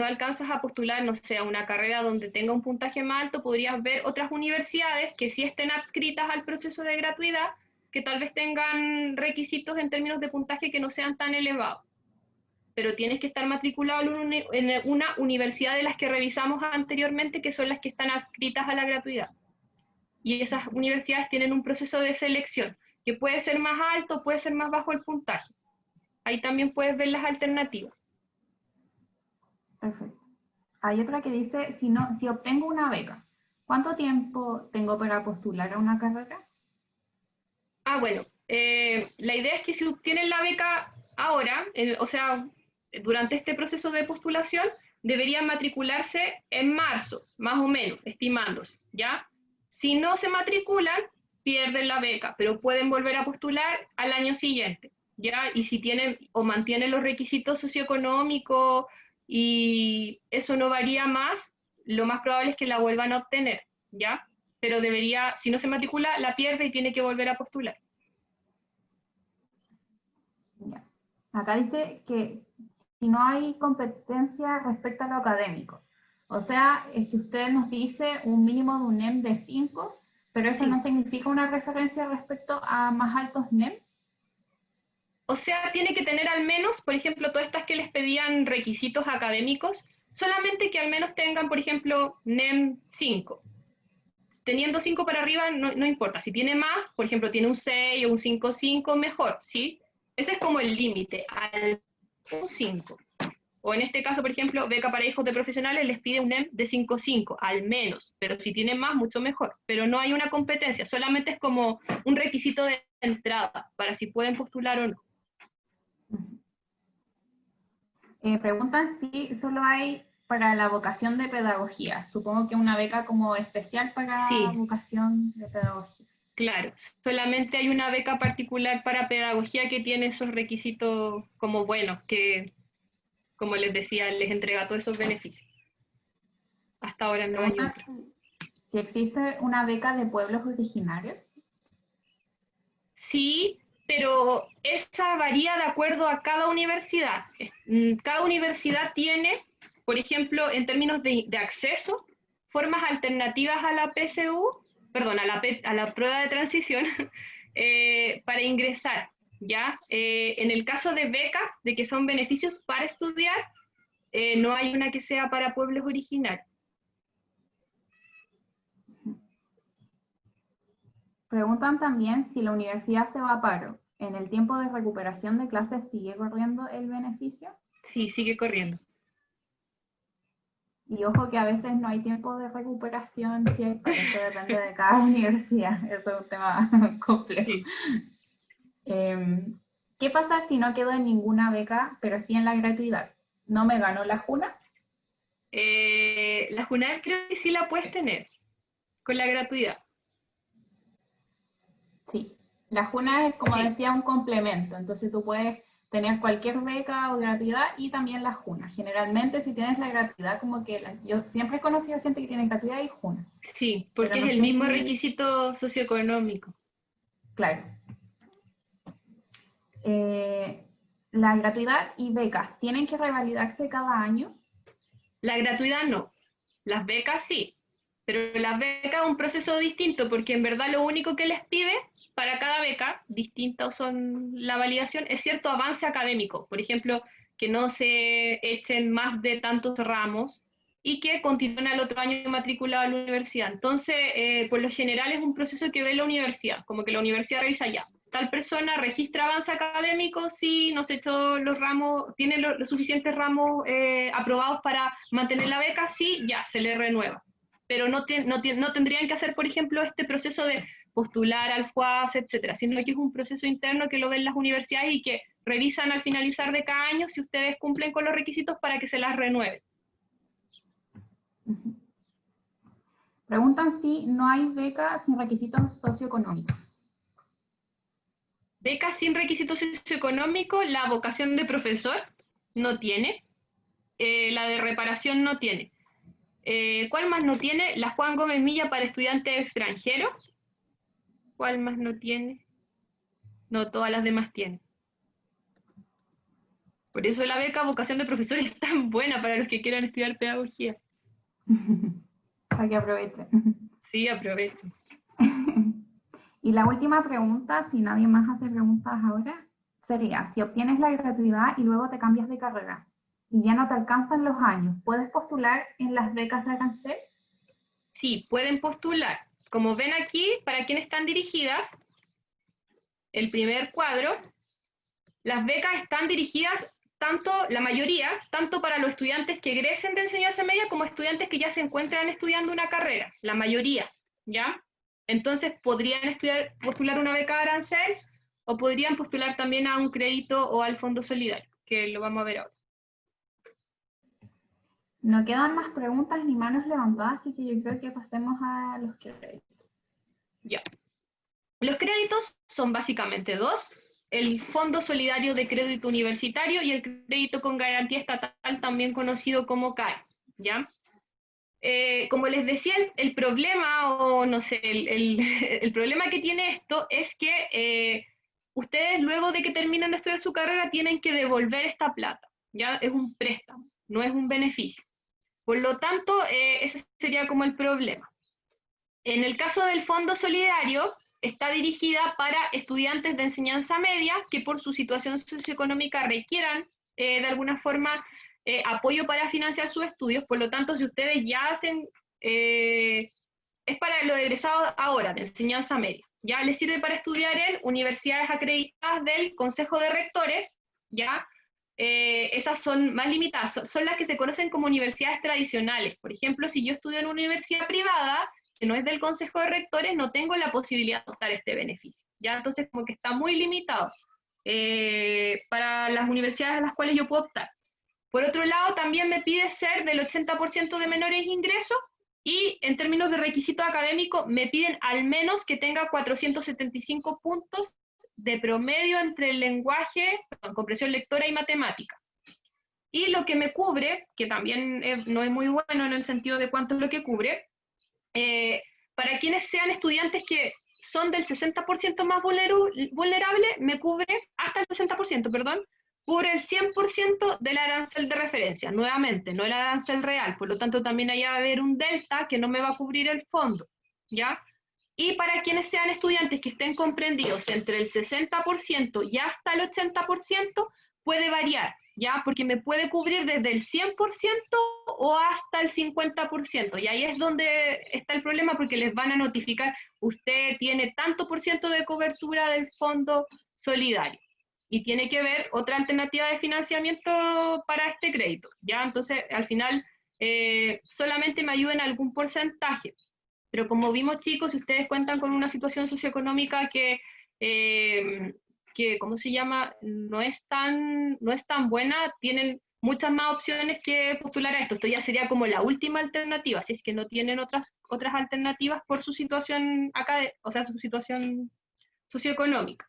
alcanzas a postular, no sé, a una carrera donde tenga un puntaje más alto, podrías ver otras universidades que sí estén adscritas al proceso de gratuidad, que tal vez tengan requisitos en términos de puntaje que no sean tan elevados. Pero tienes que estar matriculado en una universidad de las que revisamos anteriormente, que son las que están adscritas a la gratuidad. Y esas universidades tienen un proceso de selección, que puede ser más alto, puede ser más bajo el puntaje. Ahí también puedes ver las alternativas. Perfecto. Hay otra que dice, si obtengo una beca, ¿cuánto tiempo tengo para postular a una carrera? Bueno, la idea es que si obtienes la beca ahora, o sea, durante este proceso de postulación, deberían matricularse en marzo, más o menos, estimándose, ¿ya? Si no se matriculan, pierden la beca, pero pueden volver a postular al año siguiente, ¿ya? Y si tienen o mantienen los requisitos socioeconómicos y eso no varía más, lo más probable es que la vuelvan a obtener, ¿ya? Pero si no se matricula, la pierde y tiene que volver a postular. Ya. Acá dice que si no hay competencia respecto a lo académico, o sea, es que usted nos dice un mínimo de un NEM de 5, pero eso Sí. no significa una referencia respecto a más altos NEM. O sea, tiene que tener al menos, por ejemplo, todas estas que les pedían requisitos académicos, solamente que al menos tengan, por ejemplo, NEM 5. teniendo 5 para arriba no importa. Si tiene más, por ejemplo, tiene un 6 o un 5,5, mejor, ¿sí? Ese es como el límite, al un 5. O en este caso, por ejemplo, beca para hijos de profesionales les pide un NEM de 5,5, al menos. Pero si tienen más, mucho mejor. Pero no hay una competencia, solamente es como un requisito de entrada, para si pueden postular o no. Preguntan si solo hay para la vocación de pedagogía. Supongo que una beca como especial para Sí. vocación de pedagogía. Claro, solamente hay una beca particular para pedagogía que tiene esos requisitos como buenos, que, como les decía, les entrega todos esos beneficios. Hasta ahora no hay Preguntan otra. si existe una beca de pueblos originarios. Sí, pero esa varía de acuerdo a cada universidad. Cada universidad tiene, por ejemplo, en términos de acceso, formas alternativas a la PSU, perdón, a la prueba de transición, para ingresar, ¿ya? En el caso de becas, de que son beneficios para estudiar, no hay una que sea para pueblos originarios. Preguntan también si la universidad se va a paro. ¿En el tiempo de recuperación de clases sigue corriendo el beneficio? Sí, sigue corriendo. Y ojo que a veces no hay tiempo de recuperación, si hay paro, eso depende de cada universidad, eso es un tema complejo. Sí. ¿Qué pasa si no quedo en ninguna beca, pero sí en la gratuidad? ¿No me ganó la JUNA? La JUNAD creo que sí la puedes tener, con la gratuidad. Sí, la JUNA es, como Sí. decía, un complemento, entonces tú puedes tener cualquier beca o gratuidad y también la JUNA. Generalmente si tienes la gratuidad, como que yo siempre he conocido gente que tiene gratuidad y JUNA. Sí, porque Pero es no el sé mismo si- requisito socioeconómico. Claro. La gratuidad y becas, ¿tienen que revalidarse cada año? La gratuidad no, las becas sí, pero las becas es un proceso distinto porque en verdad lo único que les pide para cada beca, distintos son la validación, es cierto avance académico. Por ejemplo, que no se echen más de tantos ramos y que continúen al otro año matriculado a la universidad. Entonces, por lo general es un proceso que ve la universidad, como que la universidad revisa ya. Tal persona registra avance académico, sí, no se echó los ramos, tiene los suficientes ramos aprobados para mantener la beca, sí, ya, se le renueva. Pero no tendrían que hacer, por ejemplo, este proceso de postular al FUAS, etcétera, sino que es un proceso interno que lo ven las universidades y que revisan al finalizar de cada año si ustedes cumplen con los requisitos para que se las renueven. Preguntan si no hay becas sin requisitos socioeconómicos. Becas sin requisitos socioeconómicos, la vocación de profesor no tiene, la de reparación no tiene. ¿Cuál más no tiene? La Juan Gómez Milla para estudiantes extranjeros. ¿Cuál más no tiene? No, todas las demás tienen. Por eso la beca vocación de profesor es tan buena para los que quieran estudiar pedagogía. Para que aprovechen. Sí, aprovechen. Y la última pregunta, si nadie más hace preguntas ahora, sería, si obtienes la gratuidad y luego te cambias de carrera y ya no te alcanzan los años, ¿puedes postular en las becas de arancel? Sí, pueden postular. Como ven aquí, para quienes están dirigidas, el primer cuadro, las becas están dirigidas tanto, la mayoría, tanto para los estudiantes que egresen de enseñanza media como estudiantes que ya se encuentran estudiando una carrera, la mayoría, ¿ya? Entonces podrían postular una beca de arancel o podrían postular también a un crédito o al Fondo Solidario, que lo vamos a ver ahora. No quedan más preguntas ni manos levantadas, así que yo creo que pasemos a los créditos. Ya. Los créditos son básicamente dos: el Fondo Solidario de Crédito Universitario y el Crédito con Garantía Estatal, también conocido como CAE, ¿ya? Como les decía, el problema, o no sé, el problema que tiene esto es que ustedes luego de que terminen de estudiar su carrera tienen que devolver esta plata, ¿ya? Es un préstamo, no es un beneficio. Por lo tanto, ese sería como el problema. En el caso del Fondo Solidario, está dirigida para estudiantes de enseñanza media que por su situación socioeconómica requieran de alguna forma apoyo para financiar sus estudios. Por lo tanto, si ustedes ya hacen es para los egresados ahora, de enseñanza media. Ya les sirve para estudiar en universidades acreditadas del Consejo de Rectores, ¿ya? Esas son más limitadas, son las que se conocen como universidades tradicionales. Por ejemplo, si yo estudio en una universidad privada, que no es del Consejo de Rectores, no tengo la posibilidad de optar este beneficio, ¿ya? Entonces, como que está muy limitado para las universidades a las cuales yo puedo optar. Por otro lado, también me pide ser del 80% de menores ingresos, y en términos de requisito académico, me piden al menos que tenga 475 puntos de promedio entre el lenguaje, comprensión lectora y matemática. Y lo que me cubre, que también no es muy bueno en el sentido de cuánto es lo que cubre, para quienes sean estudiantes que son del 60% más vulnerable, me cubre hasta el 60%, perdón, cubre el 100% del arancel de referencia, nuevamente, no el arancel real, por lo tanto también ahí va a haber un delta que no me va a cubrir el fondo, ¿ya? Y para quienes sean estudiantes que estén comprendidos entre el 60% y hasta el 80%, puede variar, ¿ya? Porque me puede cubrir desde el 100% o hasta el 50%, y ahí es donde está el problema, porque les van a notificar, usted tiene tanto por ciento de cobertura del fondo solidario, y tiene que ver otra alternativa de financiamiento para este crédito, ¿ya? Entonces, al final, solamente me ayuda en algún porcentaje, pero como vimos, chicos, si ustedes cuentan con una situación socioeconómica que ¿cómo se llama?, no es tan buena, tienen muchas más opciones que postular a esto. Esto ya sería como la última alternativa, si es que no tienen otras alternativas por su situación o sea, su situación socioeconómica.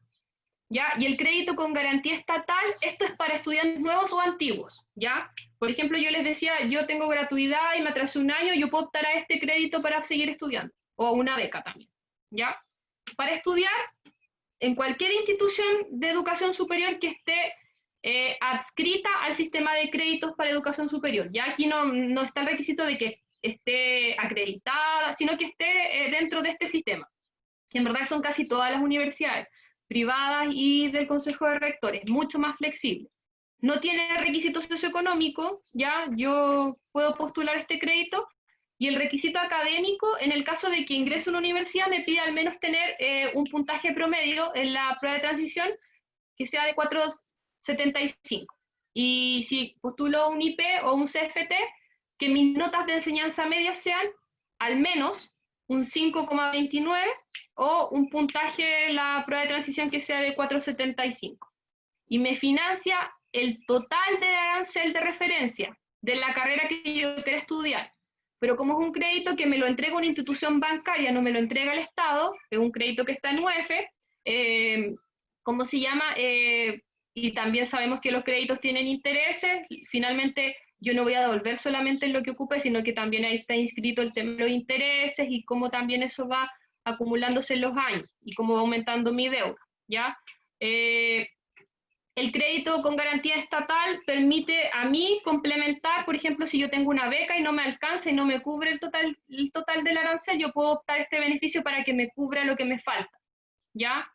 ¿Ya? Y el crédito con garantía estatal, esto es para estudiantes nuevos o antiguos, ¿ya? Por ejemplo, yo les decía, yo tengo gratuidad y me atrasé un año, yo puedo optar a este crédito para seguir estudiando, o una beca también, ¿ya? Para estudiar en cualquier institución de educación superior que esté adscrita al sistema de créditos para educación superior. Ya aquí no está el requisito de que esté acreditada, sino que esté dentro de este sistema, que en verdad son casi todas las universidades privadas y del Consejo de Rectores, mucho más flexible. No tiene requisito socioeconómico, ya yo puedo postular este crédito, y el requisito académico, en el caso de que ingrese a una universidad, me pide al menos tener un puntaje promedio en la prueba de transición que sea de 4,75. Y si postulo un IP o un CFT, que mis notas de enseñanza media sean al menos un 5,29 o un puntaje en la prueba de transición que sea de 4,75. Y me financia el total del arancel de referencia de la carrera que yo quiero estudiar. Pero como es un crédito que me lo entrega una institución bancaria, no me lo entrega el Estado, es un crédito que está en UEF, ¿cómo se llama? Y también sabemos que los créditos tienen intereses, finalmente yo no voy a devolver solamente lo que ocupe, sino que también ahí está inscrito el tema de los intereses y cómo también eso va acumulándose en los años y cómo va aumentando mi deuda, ¿ya? El crédito con garantía estatal permite a mí complementar, por ejemplo, si yo tengo una beca y no me alcanza y no me cubre el total del arancel, yo puedo optar este beneficio para que me cubra lo que me falta, ¿ya?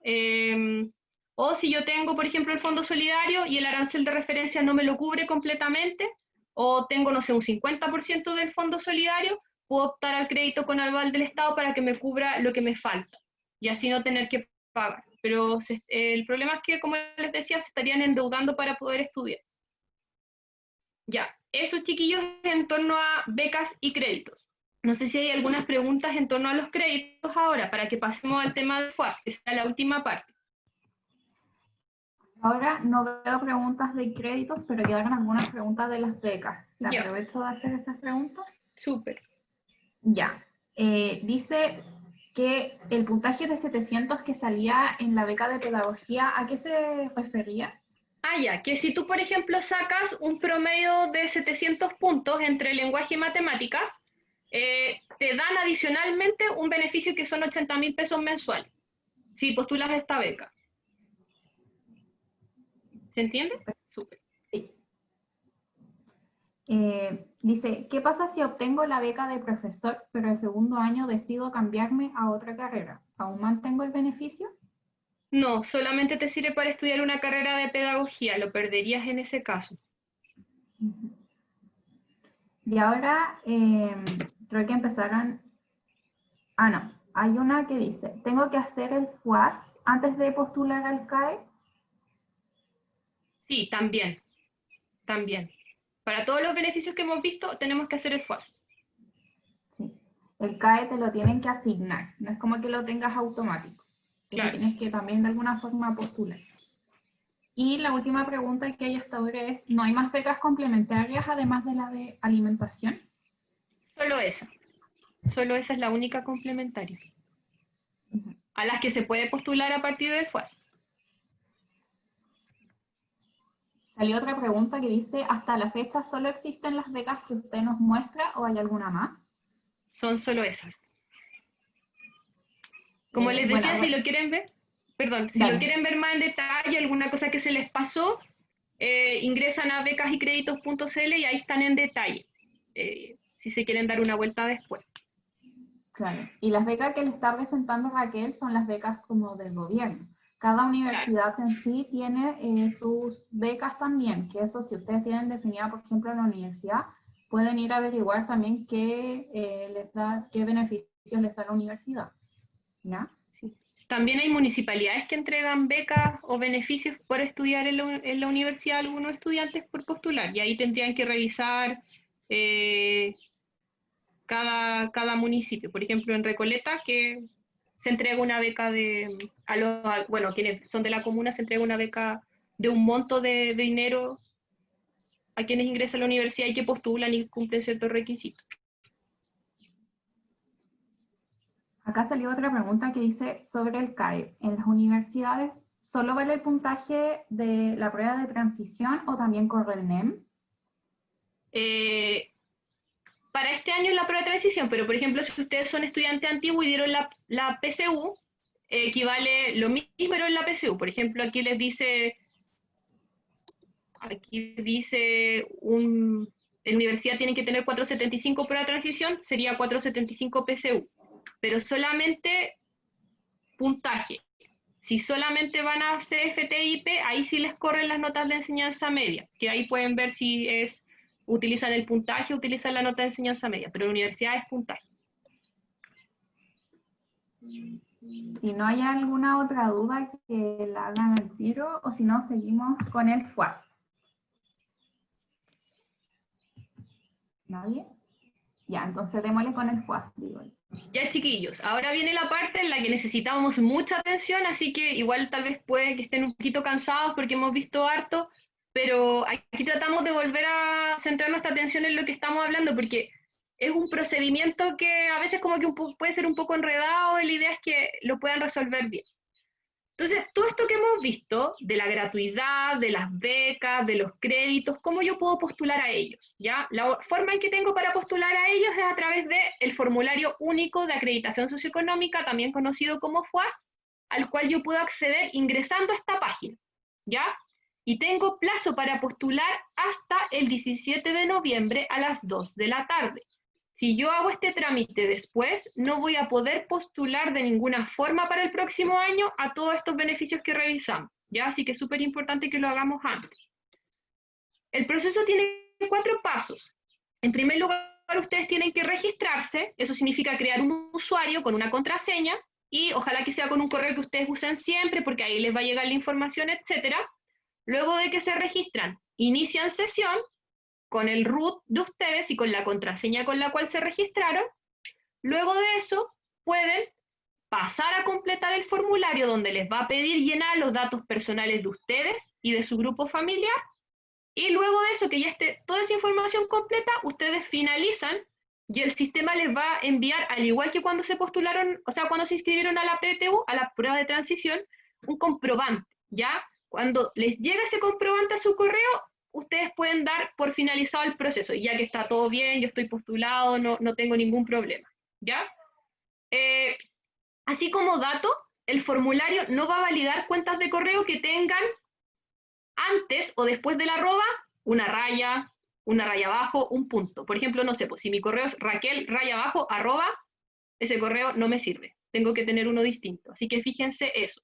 O si yo tengo, por ejemplo, el fondo solidario y el arancel de referencia no me lo cubre completamente, o tengo, no sé, un 50% del fondo solidario, puedo optar al crédito con aval del Estado para que me cubra lo que me falta, y así no tener que pagar. Pero el problema es que, como les decía, se estarían endeudando para poder estudiar. Ya, eso, chiquillos, en torno a becas y créditos. No sé si hay algunas preguntas en torno a los créditos ahora, para que pasemos al tema del FUAS, que será la última parte. Ahora no veo preguntas de créditos, pero quedaron algunas preguntas de las becas. ¿La aprovecho de hacer esas preguntas? Súper. Ya. Dice que el puntaje de 700 que salía en la beca de pedagogía, ¿a qué se refería? Ah, ya, que si tú, por ejemplo, sacas un promedio de 700 puntos entre lenguaje y matemáticas, te dan adicionalmente un beneficio que son 80.000 pesos mensuales, si postulas esta beca. ¿Se entiende? Súper. Sí. Dice, ¿qué pasa si obtengo la beca de profesor, pero el segundo año decido cambiarme a otra carrera? ¿Aún mantengo el beneficio? No, solamente te sirve para estudiar una carrera de pedagogía, lo perderías en ese caso. Y ahora creo que empezaron Ah, no. Hay una que dice, ¿tengo que hacer el FUAS antes de postular al CAE? Sí, también. También. Para todos los beneficios que hemos visto, tenemos que hacer el FUAS. Sí. El CAE te lo tienen que asignar, no es como que lo tengas automático. Tú Claro. tienes que también de alguna forma postular. Y la última pregunta que hay hasta ahora es, ¿no hay más becas complementarias además de la de alimentación? Solo esa. Solo esa es la única complementaria. A las que se puede postular a partir del FUAS. Salió otra pregunta que dice, ¿hasta la fecha solo existen las becas que usted nos muestra o hay alguna más? Son solo esas. Como les Bueno, decía, si lo quieren ver, perdón, si dale. lo quieren ver más en detalle, alguna cosa que se les pasó, ingresan a becasycreditos.cl y ahí están en detalle, si se quieren dar una vuelta después. Claro. Y las becas que le está presentando Raquel son las becas como del gobierno. Cada universidad en sí tiene sus becas también, que eso si ustedes tienen definida, por ejemplo, en la universidad, pueden ir a averiguar también qué beneficios les da la universidad. ¿Ya? Sí. También hay municipalidades que entregan becas o beneficios por estudiar en la universidad a algunos estudiantes por postular, y ahí tendrían que revisar cada municipio. Por ejemplo, en Recoleta, que se entrega una beca bueno, quienes son de la comuna, se entrega una beca de un monto de dinero a quienes ingresan a la universidad y que postulan y cumplen ciertos requisitos. Acá salió otra pregunta que dice sobre el CAE. ¿En las universidades solo vale el puntaje de la prueba de transición o también corre el NEM? Para este año es la prueba de transición, pero por ejemplo, si ustedes son estudiantes antiguos y dieron la PSU, equivale lo mismo, pero en la PSU. Por ejemplo, aquí dice, en universidad tienen que tener 475 prueba de transición, sería 475 PSU, pero solamente puntaje. Si solamente van a CFT-IP, ahí sí les corren las notas de enseñanza media, que ahí pueden ver si utilizan el puntaje, utilizan la nota de enseñanza media, pero la universidad es puntaje. Si no hay alguna otra duda que la hagan al tiro, o si no, seguimos con el FUAS. ¿Nadie? Ya, entonces démosle con el FUAS, digo. Ya, chiquillos, ahora viene la parte en la que necesitamos mucha atención, así que igual tal vez puede que estén un poquito cansados porque hemos visto harto, pero aquí tratamos de volver a centrar nuestra atención en lo que estamos hablando, porque es un procedimiento que a veces como que puede ser un poco enredado y la idea es que lo puedan resolver bien. Entonces, todo esto que hemos visto, de la gratuidad, de las becas, de los créditos, ¿cómo yo puedo postular a ellos? ¿Ya? La forma en que tengo para postular a ellos es a través del formulario único de acreditación socioeconómica, también conocido como FUAS, al cual yo puedo acceder ingresando a esta página, ¿ya? Y tengo plazo para postular hasta el 17 de noviembre a las 2 de la tarde. Si yo hago este trámite después, no voy a poder postular de ninguna forma para el próximo año a todos estos beneficios que revisamos, ¿ya? Así que es súper importante que lo hagamos antes. El proceso tiene 4 pasos. En primer lugar, ustedes tienen que registrarse, eso significa crear un usuario con una contraseña, y ojalá que sea con un correo que ustedes usen siempre, porque ahí les va a llegar la información, etc. Luego de que se registran, inician sesión, con el root de ustedes y con la contraseña con la cual se registraron. Luego de eso, pueden pasar a completar el formulario donde les va a pedir llenar los datos personales de ustedes y de su grupo familiar. Y luego de eso, que ya esté toda esa información completa, ustedes finalizan y el sistema les va a enviar, al igual que cuando se postularon, o sea, cuando se inscribieron a la PTU, a la prueba de transición, un comprobante, ¿ya? Cuando les llega ese comprobante a su correo, ustedes pueden dar por finalizado el proceso, ya que está todo bien, yo estoy postulado, no tengo ningún problema, ¿ya? Así como dato, el formulario no va a validar cuentas de correo que tengan antes o después de la arroba una raya abajo, un punto. Por ejemplo, no sé, pues si mi correo es Raquel, raya abajo, arroba, ese correo no me sirve. Tengo que tener uno distinto. Así que fíjense eso.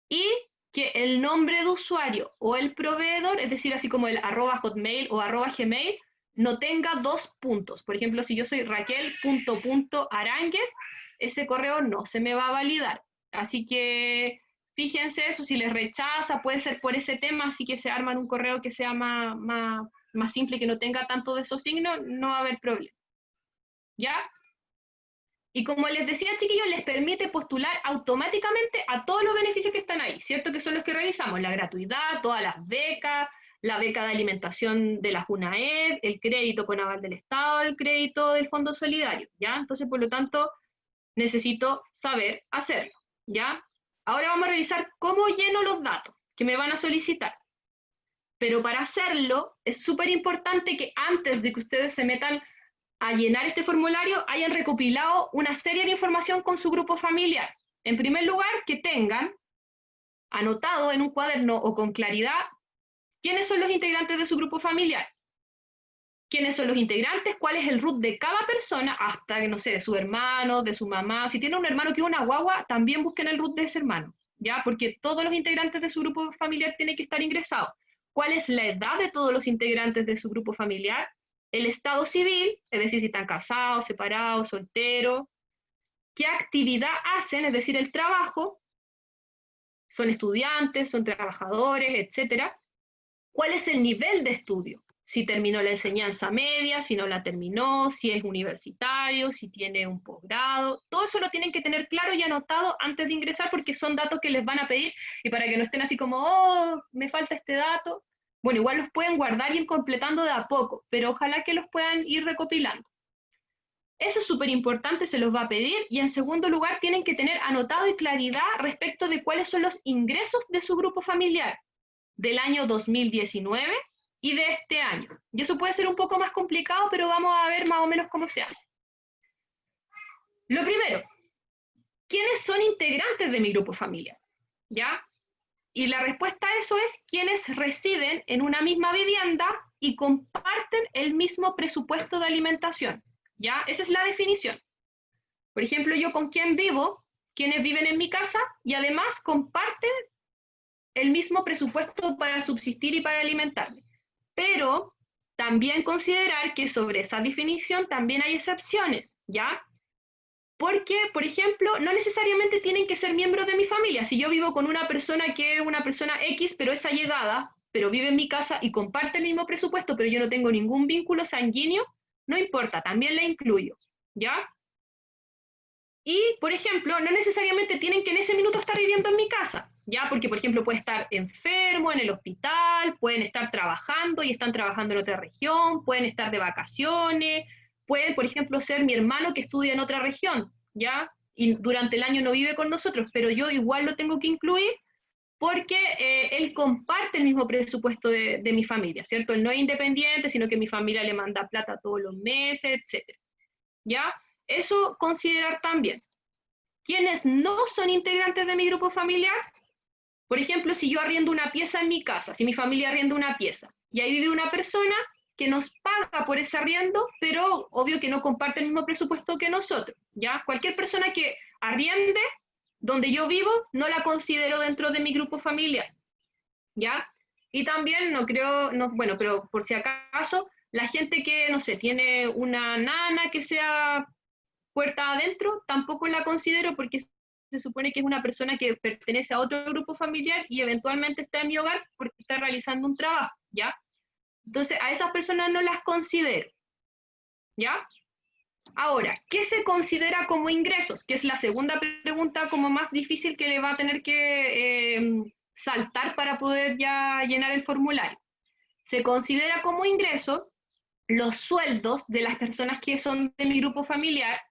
Y que el nombre de usuario o el proveedor, es decir, así como el arroba hotmail o arroba gmail, no tenga 2 puntos. Por ejemplo, si yo soy Raquel.Arangues, ese correo no se me va a validar. Así que fíjense eso, si les rechaza, puede ser por ese tema, así que se arman un correo que sea más simple, que no tenga tanto de esos signos, no va a haber problema. ¿Ya? Y como les decía, chiquillos, les permite postular automáticamente a todos los beneficios que están ahí, ¿cierto? Que son los que revisamos, la gratuidad, todas las becas, la beca de alimentación de la JUNAED, el crédito con aval del Estado, el crédito del Fondo Solidario, ¿ya? Entonces, por lo tanto, necesito saber hacerlo, ¿ya? Ahora vamos a revisar cómo lleno los datos que me van a solicitar. Pero para hacerlo, es súper importante que antes de que ustedes se metan a llenar este formulario, hayan recopilado una serie de información con su grupo familiar. En primer lugar, que tengan anotado en un cuaderno o con claridad quiénes son los integrantes de su grupo familiar, quiénes son los integrantes, cuál es el root de cada persona, hasta, no sé, de su hermano, de su mamá. Si tiene un hermano que es una guagua, también busquen el root de ese hermano, ¿ya? Porque todos los integrantes de su grupo familiar tienen que estar ingresados. ¿Cuál es la edad de todos los integrantes de su grupo familiar? El estado civil, es decir, si están casados, separados, solteros, qué actividad hacen, es decir, el trabajo, son estudiantes, son trabajadores, etcétera. ¿Cuál es el nivel de estudio? Si terminó la enseñanza media, si no la terminó, si es universitario, si tiene un posgrado, todo eso lo tienen que tener claro y anotado antes de ingresar porque son datos que les van a pedir y para que no estén así como, oh, me falta este dato. Bueno, igual los pueden guardar y ir completando de a poco, pero ojalá que los puedan ir recopilando. Eso es súper importante, se los va a pedir, y en segundo lugar tienen que tener anotado y claridad respecto de cuáles son los ingresos de su grupo familiar del año 2019 y de este año. Y eso puede ser un poco más complicado, pero vamos a ver más o menos cómo se hace. Lo primero, ¿quiénes son integrantes de mi grupo familiar? ¿Ya? Y la respuesta a eso es quienes residen en una misma vivienda y comparten el mismo presupuesto de alimentación. ¿Ya? Esa es la definición. Por ejemplo, yo con quién vivo, quienes viven en mi casa y además comparten el mismo presupuesto para subsistir y para alimentarme. Pero también considerar que sobre esa definición también hay excepciones, ¿ya? Porque, por ejemplo, no necesariamente tienen que ser miembros de mi familia. Si yo vivo con una persona que es una persona X, pero es allegada, pero vive en mi casa y comparte el mismo presupuesto, pero yo no tengo ningún vínculo sanguíneo, no importa, también la incluyo, ¿ya? Y, por ejemplo, no necesariamente tienen que en ese minuto estar viviendo en mi casa, ¿ya? Porque, por ejemplo, puede estar enfermo en el hospital, pueden estar trabajando y están trabajando en otra región, pueden estar de vacaciones, pueden, por ejemplo, ser mi hermano que estudia en otra región, ¿ya? Y durante el año no vive con nosotros, pero yo igual lo tengo que incluir porque él comparte el mismo presupuesto de mi familia, ¿cierto? Él no es independiente, sino que mi familia le manda plata todos los meses, etc. ¿Ya? Eso considerar también. ¿Quiénes no son integrantes de mi grupo familiar? Por ejemplo, si yo arriendo una pieza en mi casa, si mi familia arrienda una pieza, y ahí vive una persona que nos paga por ese arriendo, pero obvio que no comparte el mismo presupuesto que nosotros, ¿ya? Cualquier persona que arriende donde yo vivo, no la considero dentro de mi grupo familiar, ¿ya? Y también no creo, no, bueno, pero por si acaso, la gente que, no sé, tiene una nana que sea puerta adentro, tampoco la considero porque se supone que es una persona que pertenece a otro grupo familiar y eventualmente está en mi hogar porque está realizando un trabajo, ¿ya? Entonces, a esas personas no las considero, ¿ya? Ahora, ¿qué se considera como ingresos? Que es la segunda pregunta como más difícil que le va a tener que saltar para poder ya llenar el formulario. Se considera como ingreso los sueldos de las personas que son de mi grupo familiar.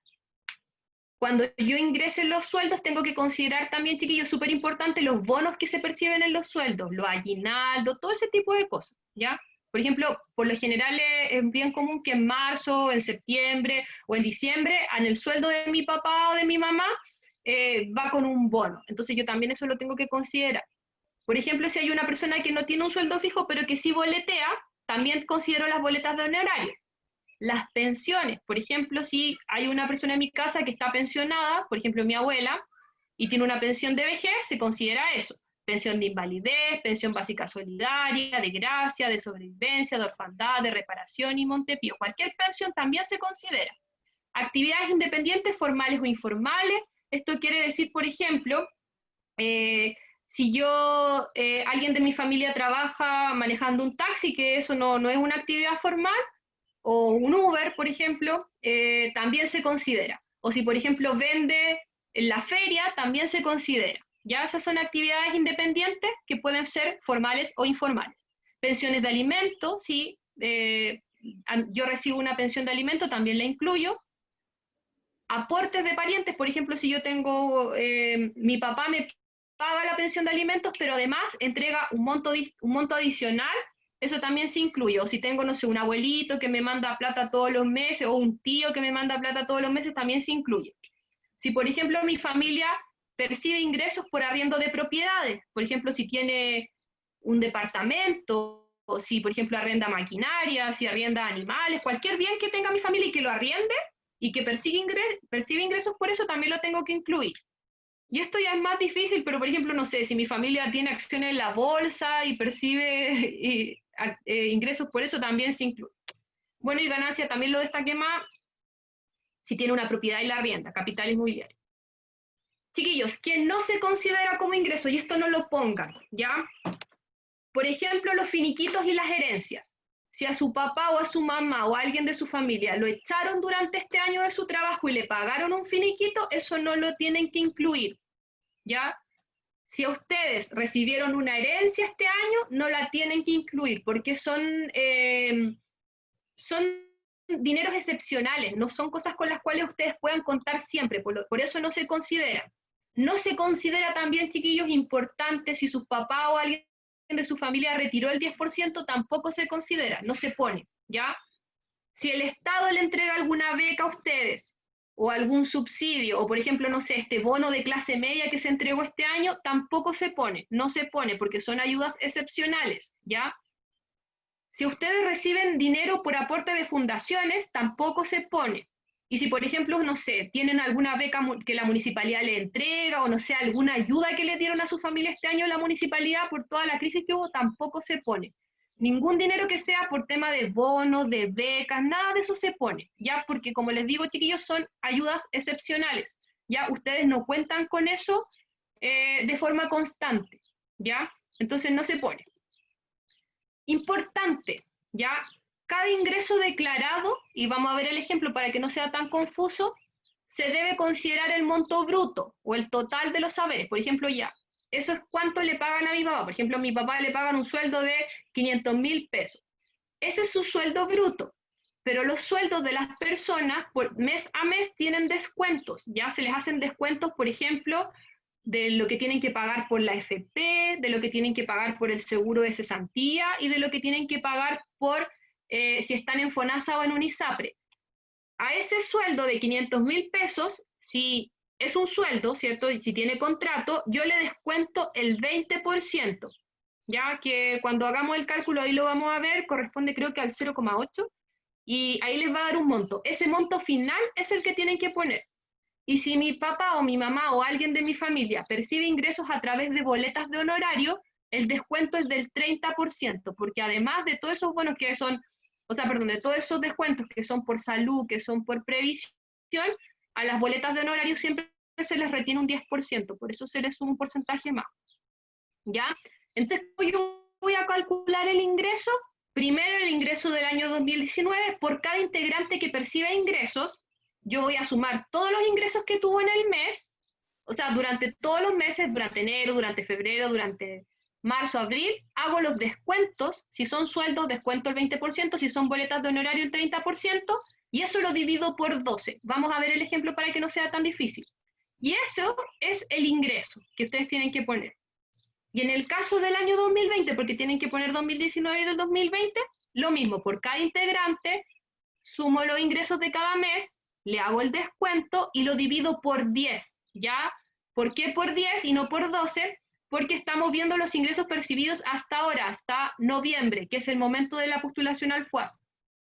Cuando yo ingrese los sueldos, tengo que considerar también, chiquillos, súper importante, los bonos que se perciben en los sueldos, los aguinaldos, todo ese tipo de cosas, ¿ya? Por ejemplo, por lo general es bien común que en marzo, en septiembre o en diciembre, en el sueldo de mi papá o de mi mamá, va con un bono. Entonces yo también eso lo tengo que considerar. Por ejemplo, si hay una persona que no tiene un sueldo fijo, pero que sí boletea, también considero las boletas de honorario. Las pensiones, por ejemplo, si hay una persona en mi casa que está pensionada, por ejemplo mi abuela, y tiene una pensión de vejez, se considera eso. Pensión de invalidez, pensión básica solidaria, de gracia, de sobrevivencia, de orfandad, de reparación y Montepío. Cualquier pensión también se considera. Actividades independientes, formales o informales. Esto quiere decir, por ejemplo, si alguien de mi familia trabaja manejando un taxi, que eso no es una actividad formal, o un Uber, por ejemplo, también se considera. O si, por ejemplo, vende en la feria, también se considera. Ya esas son actividades independientes que pueden ser formales o informales. Pensiones de alimento, sí, yo recibo una pensión de alimento, también la incluyo. Aportes de parientes, por ejemplo, si yo tengo, mi papá me paga la pensión de alimentos, pero además entrega un monto adicional, eso también se incluye. O si tengo, no sé, un abuelito que me manda plata todos los meses, o un tío que me manda plata todos los meses, también se incluye. Si, por ejemplo, mi familia percibe ingresos por arriendo de propiedades, por ejemplo, si tiene un departamento, o si, por ejemplo, arrenda maquinaria, si arrienda animales, cualquier bien que tenga mi familia y que lo arriende, y que percibe ingresos por eso, también lo tengo que incluir. Y esto ya es más difícil, pero por ejemplo, no sé, si mi familia tiene acciones en la bolsa y percibe ingresos por eso, también se incluye. Bueno, y ganancia también lo destaqué más si tiene una propiedad y la arrienda, capital inmobiliario. Chiquillos, que no se considera como ingreso, y esto no lo pongan, ¿ya? Por ejemplo, los finiquitos y las herencias. Si a su papá o a su mamá o a alguien de su familia lo echaron durante este año de su trabajo y le pagaron un finiquito, eso no lo tienen que incluir, ¿ya? Si a ustedes recibieron una herencia este año, no la tienen que incluir, porque son dineros excepcionales, no son cosas con las cuales ustedes puedan contar siempre, por eso no se considera. No se considera también, chiquillos, importante si su papá o alguien de su familia retiró el 10%, tampoco se considera, no se pone, ¿ya? Si el Estado le entrega alguna beca a ustedes, o algún subsidio, o por ejemplo, no sé, este bono de clase media que se entregó este año, tampoco se pone, no se pone, porque son ayudas excepcionales, ¿ya? Si ustedes reciben dinero por aporte de fundaciones, tampoco se pone. Y si, por ejemplo, no sé, tienen alguna beca que la municipalidad le entrega, o no sé, alguna ayuda que le dieron a su familia este año la municipalidad por toda la crisis que hubo, tampoco se pone. Ningún dinero que sea por tema de bonos, de becas, nada de eso se pone, ¿ya? Porque como les digo, chiquillos, son ayudas excepcionales, ¿ya? Ustedes no cuentan con eso de forma constante, ¿ya? Entonces no se pone. Importante, ¿ya? Cada ingreso declarado, y vamos a ver el ejemplo para que no sea tan confuso, se debe considerar el monto bruto o el total de los saberes. Por ejemplo, ya, eso es cuánto le pagan a mi papá. Por ejemplo, a mi papá le pagan un sueldo de 500.000 pesos. Ese es su sueldo bruto. Pero los sueldos de las personas, por mes a mes, tienen descuentos. Ya se les hacen descuentos, por ejemplo, de lo que tienen que pagar por la FP, de lo que tienen que pagar por el seguro de cesantía y de lo que tienen que pagar por si están en FONASA o en un ISAPRE. A ese sueldo de 500.000 pesos, si es un sueldo, ¿cierto? Y si tiene contrato, yo le descuento el 20%, ya que cuando hagamos el cálculo, ahí lo vamos a ver, corresponde creo que al 0,8, y ahí les va a dar un monto. Ese monto final es el que tienen que poner. Y si mi papá o mi mamá o alguien de mi familia percibe ingresos a través de boletas de honorario, el descuento es del 30%, porque además de todos esos bonos que son, de todos esos descuentos que son por salud, que son por previsión, a las boletas de honorario siempre se les retiene un 10%, por eso se les suma un porcentaje más, ¿ya? Entonces yo voy a calcular el ingreso, primero el ingreso del año 2019, por cada integrante que perciba ingresos, yo voy a sumar todos los ingresos que tuvo en el mes, durante todos los meses, durante enero, durante febrero, durante marzo, abril, hago los descuentos, si son sueldos, descuento el 20%, si son boletas de honorario el 30%, y eso lo divido por 12. Vamos a ver el ejemplo para que no sea tan difícil. Y eso es el ingreso que ustedes tienen que poner. Y en el caso del año 2020, porque tienen que poner 2019 y del 2020, lo mismo, por cada integrante, sumo los ingresos de cada mes, le hago el descuento y lo divido por 10, ¿ya? ¿Por qué por 10 y no por 12? Porque estamos viendo los ingresos percibidos hasta ahora, hasta noviembre, que es el momento de la postulación al FUAS.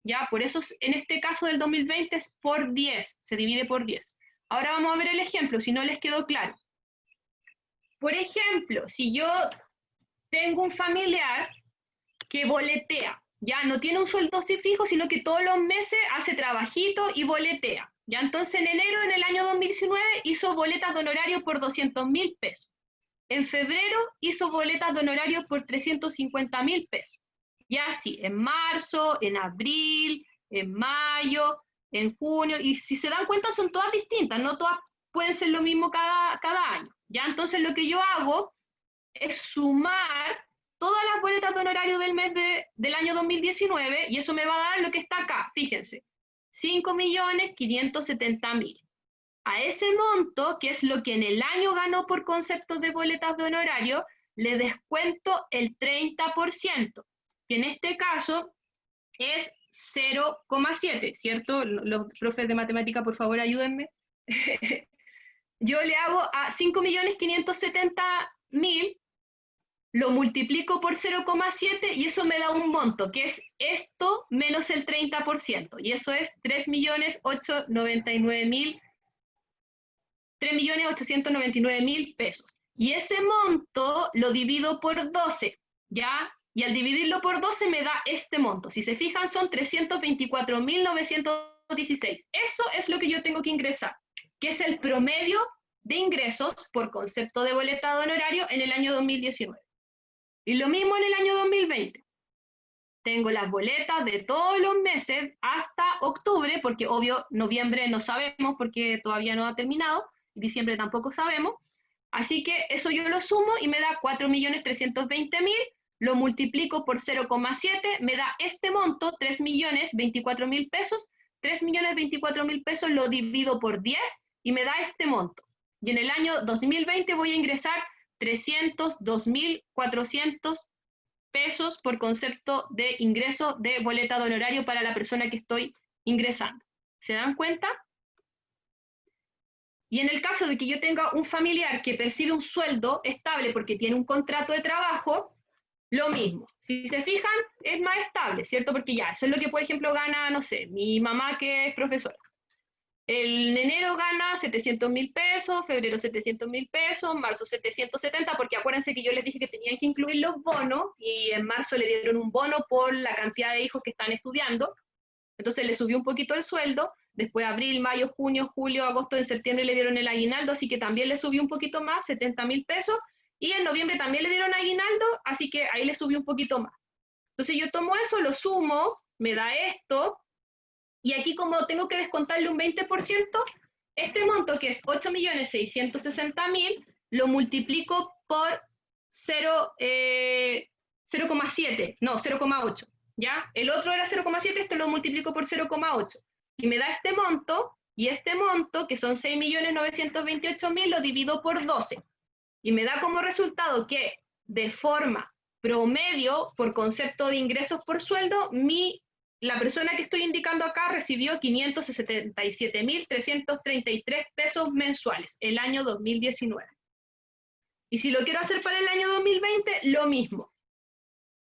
¿Ya? Por eso, en este caso del 2020 es por 10, se divide por 10. Ahora vamos a ver el ejemplo, si no les quedó claro. Por ejemplo, si yo tengo un familiar que boletea, ya no tiene un sueldo así fijo, sino que todos los meses hace trabajito y boletea, Ya entonces en enero, en el año 2019, hizo boletas de honorario por 200.000 pesos. En febrero hizo boletas de honorario por 350.000 pesos. Ya así, en marzo, en abril, en mayo, en junio, y si se dan cuenta son todas distintas, no todas pueden ser lo mismo cada año. Ya entonces lo que yo hago es sumar todas las boletas de honorario del mes del año 2019, y eso me va a dar lo que está acá, fíjense, 5.570.000. A ese monto, que es lo que en el año ganó por conceptos de boletas de honorario, le descuento el 30%, que en este caso es 0,7, ¿cierto? Los profes de matemática, por favor, ayúdenme. Yo le hago a 5.570.000, lo multiplico por 0,7 y eso me da un monto, que es esto menos el 30%, y eso es 3.899.000 pesos. Y ese monto lo divido por 12, ¿ya? Y al dividirlo por 12 me da este monto. Si se fijan, son 324.916. Eso es lo que yo tengo que ingresar, que es el promedio de ingresos por concepto de boleta de honorario en el año 2019. Y lo mismo en el año 2020. Tengo las boletas de todos los meses hasta octubre, porque obvio noviembre no sabemos porque todavía no ha terminado, diciembre tampoco sabemos, así que eso yo lo sumo y me da 4.320.000, lo multiplico por 0,7, me da este monto, 3.024.000 pesos, 3.024.000 pesos lo divido por 10 y me da este monto. Y en el año 2020 voy a ingresar 302.400 pesos por concepto de ingreso de boleta de honorario para la persona que estoy ingresando. ¿Se dan cuenta? Y en el caso de que yo tenga un familiar que percibe un sueldo estable porque tiene un contrato de trabajo, lo mismo. Si se fijan, es más estable, ¿cierto? Porque ya, eso es lo que, por ejemplo, gana, no sé, mi mamá que es profesora. En enero gana 700.000 pesos, febrero 700.000 pesos, marzo 770, porque acuérdense que yo les dije que tenían que incluir los bonos, y en marzo le dieron un bono por la cantidad de hijos que están estudiando, entonces le subió un poquito el sueldo, después abril, mayo, junio, julio, agosto, en septiembre le dieron el aguinaldo, así que también le subió un poquito más, 70.000 pesos, y en noviembre también le dieron aguinaldo, así que ahí le subió un poquito más. Entonces yo tomo eso, lo sumo, me da esto, y aquí como tengo que descontarle un 20%, este monto que es 8.660.000, lo multiplico por 0,7, no, 0,8, ¿ya? El otro era 0,7, este lo multiplico por 0,8, y me da este monto, y este monto, que son 6.928.000, lo divido por 12, y me da como resultado que, de forma promedio, por concepto de ingresos por sueldo, la persona que estoy indicando acá recibió 577.333 pesos mensuales el año 2019. Y si lo quiero hacer para el año 2020, lo mismo.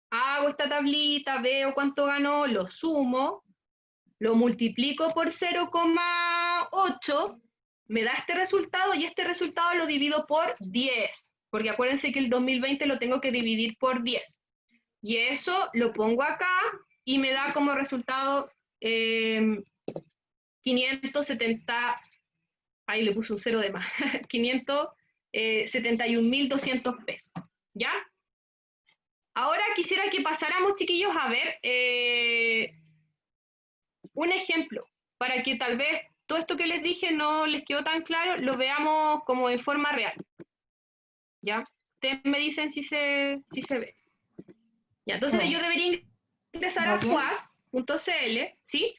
Hago esta tablita, veo cuánto ganó, lo sumo, lo multiplico por 0,8, me da este resultado, y este resultado lo divido por 10, porque acuérdense que el 2020 lo tengo que dividir por 10. Y eso lo pongo acá, y me da como resultado 570, ahí le puse un cero de más, 571.200 pesos, ¿ya? Ahora quisiera que pasáramos, chiquillos, a ver un ejemplo, para que tal vez todo esto que les dije no les quedó tan claro, lo veamos como en forma real, ¿ya? Ustedes me dicen si se ve. Ya, entonces yo debería ingresar a FUAS.cl, ¿sí?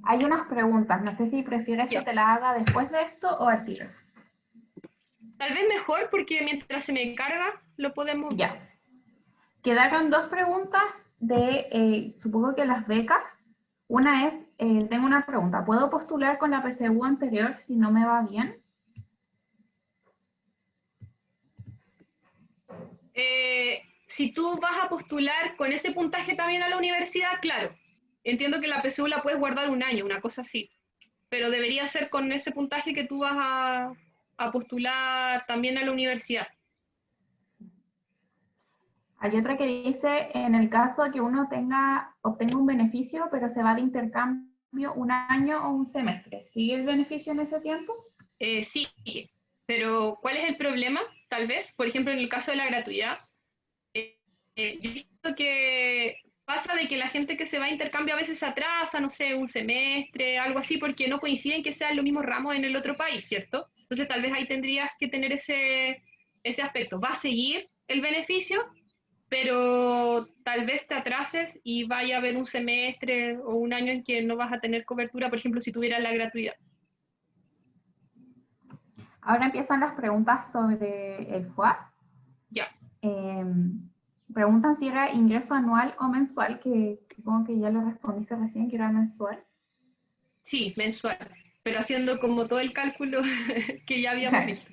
Hay unas preguntas, no sé si prefieres que te las haga después de esto o al tiro. Tal vez mejor, porque mientras se me carga, lo podemos ver. Ya. Quedaron dos preguntas de, supongo que las becas. Una es, tengo una pregunta, ¿puedo postular con la PSU anterior si no me va bien? Si tú vas a postular con ese puntaje también a la universidad, claro. Entiendo que la PSU la puedes guardar un año, una cosa así. Pero debería ser con ese puntaje que tú vas a postular también a la universidad. Hay otra que dice, en el caso de que uno obtenga un beneficio, pero se va de intercambio un año o un semestre. ¿Sigue el beneficio en ese tiempo? Sí, pero ¿cuál es el problema? Tal vez, por ejemplo, en el caso de la gratuidad, yo he visto que pasa de que la gente que se va a intercambio a veces se atrasa, no sé, un semestre, algo así, porque no coinciden que sean los mismos ramos en el otro país, ¿cierto? Entonces tal vez ahí tendrías que tener ese aspecto. Va a seguir el beneficio, pero tal vez te atrases y vaya a haber un semestre o un año en que no vas a tener cobertura, por ejemplo, si tuvieras la gratuidad. Ahora empiezan las preguntas sobre el FUAS. Ya. Preguntan si era ingreso anual o mensual, que supongo que ya lo respondiste recién, que era mensual. Sí, mensual, pero haciendo como todo el cálculo que ya habíamos visto.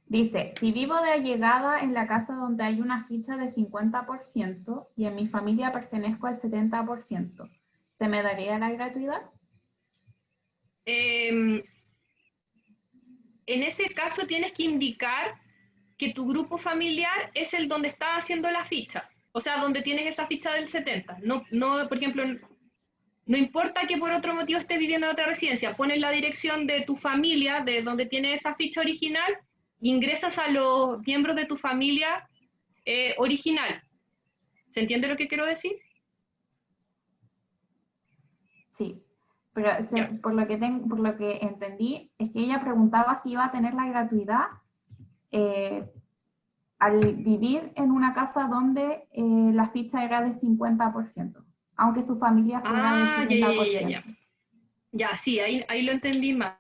Dice, si vivo de allegada en la casa donde hay una ficha de 50% y en mi familia pertenezco al 70%, ¿se me daría la gratuidad? En ese caso tienes que indicar que tu grupo familiar es el donde estás haciendo la ficha, o sea, donde tienes esa ficha del 70. No, por ejemplo, no importa que por otro motivo estés viviendo en otra residencia, pones la dirección de tu familia, de donde tienes esa ficha original, ingresas a los miembros de tu familia original. ¿Se entiende lo que quiero decir? Sí, pero por lo que entendí, es que ella preguntaba si iba a tener la gratuidad al vivir en una casa donde la ficha era de 50%, aunque su familia fuera del 70%. Ya, sí, ahí lo entendí más.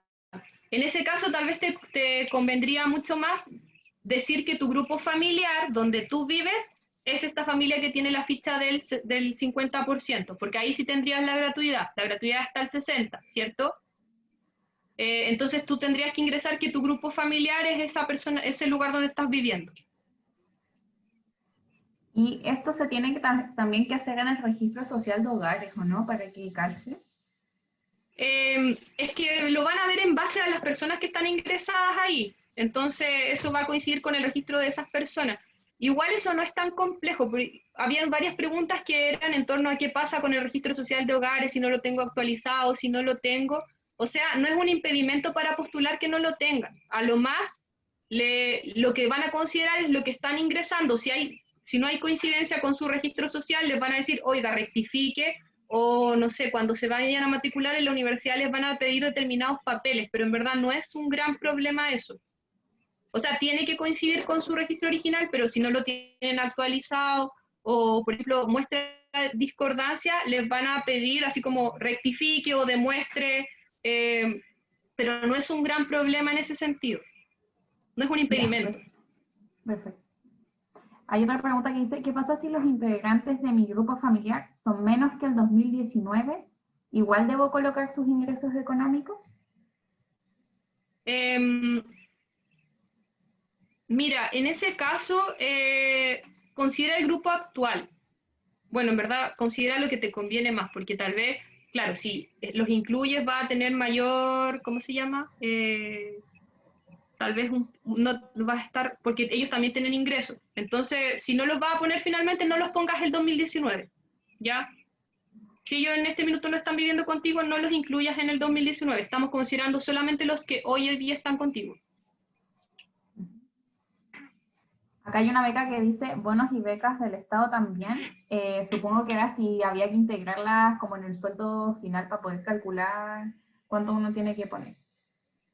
En ese caso, tal vez te convendría mucho más decir que tu grupo familiar, donde tú vives, es esta familia que tiene la ficha del 50%, porque ahí sí tendrías la gratuidad. La gratuidad está al 60%, ¿cierto? Entonces tú tendrías que ingresar que tu grupo familiar es esa persona, ese lugar donde estás viviendo. Y esto se tiene que también que hacer en el registro social de hogares, ¿o no? Para equivocarse. Es que lo van a ver en base a las personas que están ingresadas ahí. Entonces eso va a coincidir con el registro de esas personas. Igual eso no es tan complejo, porque habían varias preguntas que eran en torno a qué pasa con el registro social de hogares, si no lo tengo actualizado, si no lo tengo. O sea, no es un impedimento para postular que no lo tengan. A lo más, lo que van a considerar es lo que están ingresando. Si no hay coincidencia con su registro social, les van a decir, oiga, rectifique, o no sé, cuando se vayan a matricular en la universidad les van a pedir determinados papeles, pero en verdad no es un gran problema eso. O sea, tiene que coincidir con su registro original, pero si no lo tienen actualizado o, por ejemplo, muestra discordancia, les van a pedir así como rectifique o demuestre, pero no es un gran problema en ese sentido. No es un impedimento. Ya, perfecto. Hay otra pregunta que dice, ¿qué pasa si los integrantes de mi grupo familiar son menos que el 2019? ¿Igual debo colocar sus ingresos económicos? Mira, en ese caso, considera el grupo actual. Bueno, en verdad, considera lo que te conviene más, porque tal vez, claro, si los incluyes va a tener mayor, ¿cómo se llama? Tal vez no va a estar, porque ellos también tienen ingresos. Entonces, si no los va a poner finalmente, no los pongas el 2019, ¿ya? Si ellos en este minuto no están viviendo contigo, no los incluyas en el 2019. Estamos considerando solamente los que hoy en día están contigo. Acá hay una beca que dice bonos y becas del Estado también. Supongo que era si había que integrarlas como en el sueldo final para poder calcular cuánto uno tiene que poner.